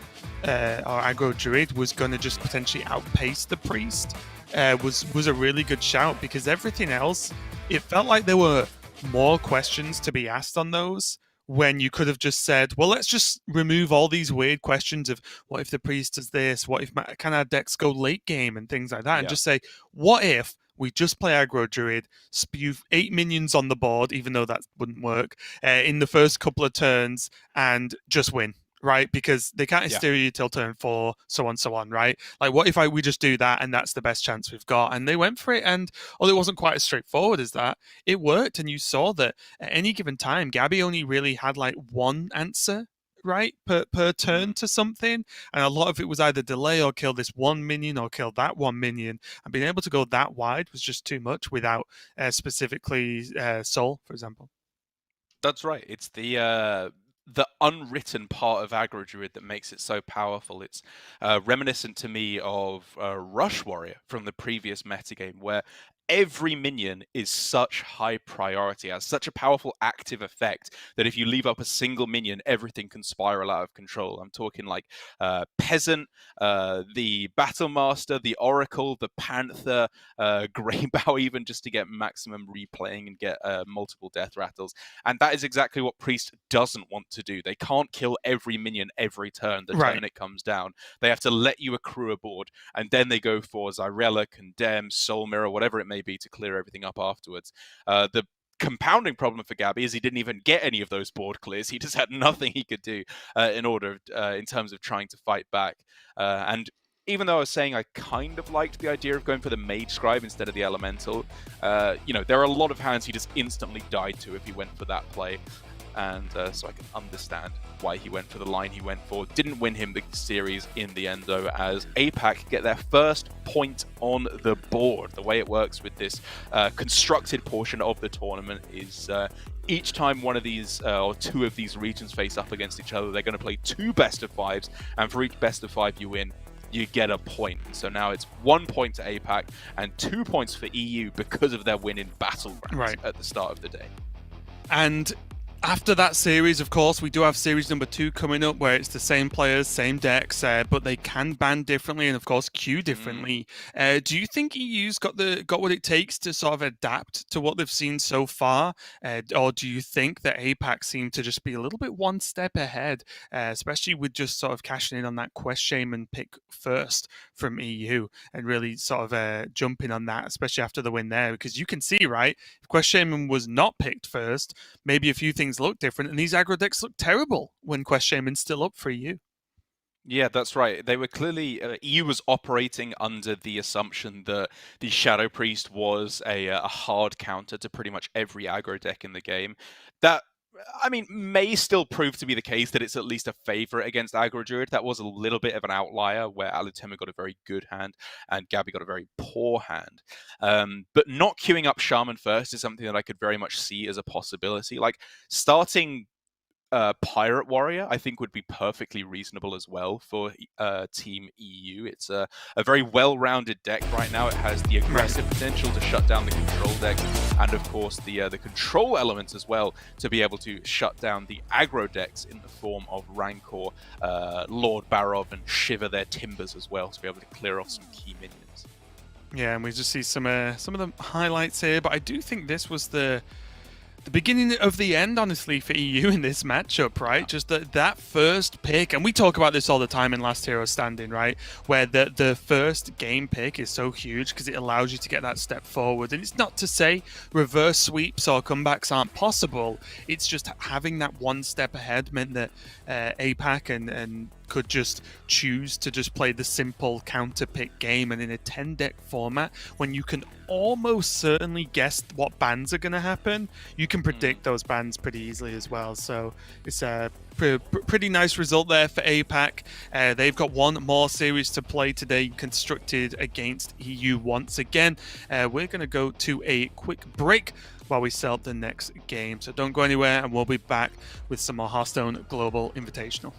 or aggro druid, was going to just potentially outpace the priest, was a really good shout, because everything else, it felt like there were more questions to be asked on those, when you could have just said, well, let's just remove all these weird questions of what if the priest does this, what if can our decks go late game and things like that, and just say, what if we just play aggro druid, spew 8 minions on the board, even though that wouldn't work, in the first couple of turns, and just win, right? Because they can't hysteria you till turn 4, so on, right? Like, what if we just do that, and that's the best chance we've got? And they went for it, and although it wasn't quite as straightforward as that, it worked, and you saw that at any given time, Gabby only really had like 1 answer, right, per turn to something, and a lot of it was either delay or kill this 1 minion or kill that 1 minion, and being able to go that wide was just too much without specifically Soul, for example. That's right. It's the unwritten part of aggro druid that makes it so powerful. It's reminiscent to me of Rush Warrior from the previous metagame, where every minion is such high priority, has such a powerful active effect that if you leave up a single minion, everything can spiral out of control. I'm talking like Peasant, the Battlemaster, the Oracle, the Panther, Greybow, even, just to get maximum replaying and get multiple death rattles. And that is exactly what Priest doesn't want to do. They can't kill every minion every turn the turn it comes down. They have to let you accrue a board, and then they go for Zyrella, Condemn, Soul Mirror, whatever it may be, to clear everything up afterwards. The compounding problem for Gabby is he didn't even get any of those board clears. He just had nothing he could do in terms of trying to fight back. And even though I was saying I kind of liked the idea of going for the Mage Scribe instead of the Elemental, there are a lot of hands he just instantly died to if he went for that play. And so I can understand why he went for the line he went for. Didn't win him the series in the end, though, as APAC get their first point on the board. The way it works with this constructed portion of the tournament is each time one of these or 2 of these regions face up against each other, they're going to play 2 best of 5s, and for each best of 5 you win, you get a point. So now it's 1 point to APAC and 2 points for EU because of their win in Battlegrounds at the start of the day. And After that series, of course, we do have series number 2 coming up, where it's the same players, same decks, but they can ban differently and, of course, queue differently. Do you think EU's got what it takes to sort of adapt to what they've seen so far, or do you think that APAC seem to just be a little bit one step ahead, especially with just sort of cashing in on that Quest Shaman pick first from EU and really sort of jumping on that, especially after the win there? Because you can see, right, if Quest Shaman was not picked first, maybe a few things look different, and these aggro decks look terrible when Quest Shaman's still up for EU. Yeah, that's right. They were clearly EU was operating under the assumption that the Shadow Priest was a hard counter to pretty much every aggro deck in the game. That, I mean, may still prove to be the case, that it's at least a favorite against aggro Druid. That was a little bit of an outlier where Alutema got a very good hand and Gabby got a very poor hand. But not queuing up Shaman first is something that I could very much see as a possibility. Like, starting Pirate Warrior, I think, would be perfectly reasonable as well for Team EU. It's a very well-rounded deck right now. It has the aggressive potential to shut down the control decks, and of course the control elements as well to be able to shut down the aggro decks in the form of Rancor, Lord Barov, and Shiver their Timbers as well, to be able to clear off some key minions. Yeah, and we just see some of the highlights here, but I do think this was the beginning of the end, honestly, for EU in this matchup, right? Yeah. Just that first pick, and we talk about this all the time in Last Hero Standing, right? Where the first game pick is so huge because it allows you to get that step forward. And it's not to say reverse sweeps or comebacks aren't possible. It's just having that one step ahead meant that APAC and could just choose to just play the simple counter pick game. And in a 10 deck format, when you can almost certainly guess what bans are going to happen, you can predict those bans pretty easily as well. So it's a pretty nice result there for APAC. They've got one more series to play today, constructed against EU once again. We're going to go to a quick break while we sell the next game. So don't go anywhere, and we'll be back with some more Hearthstone Global Invitational.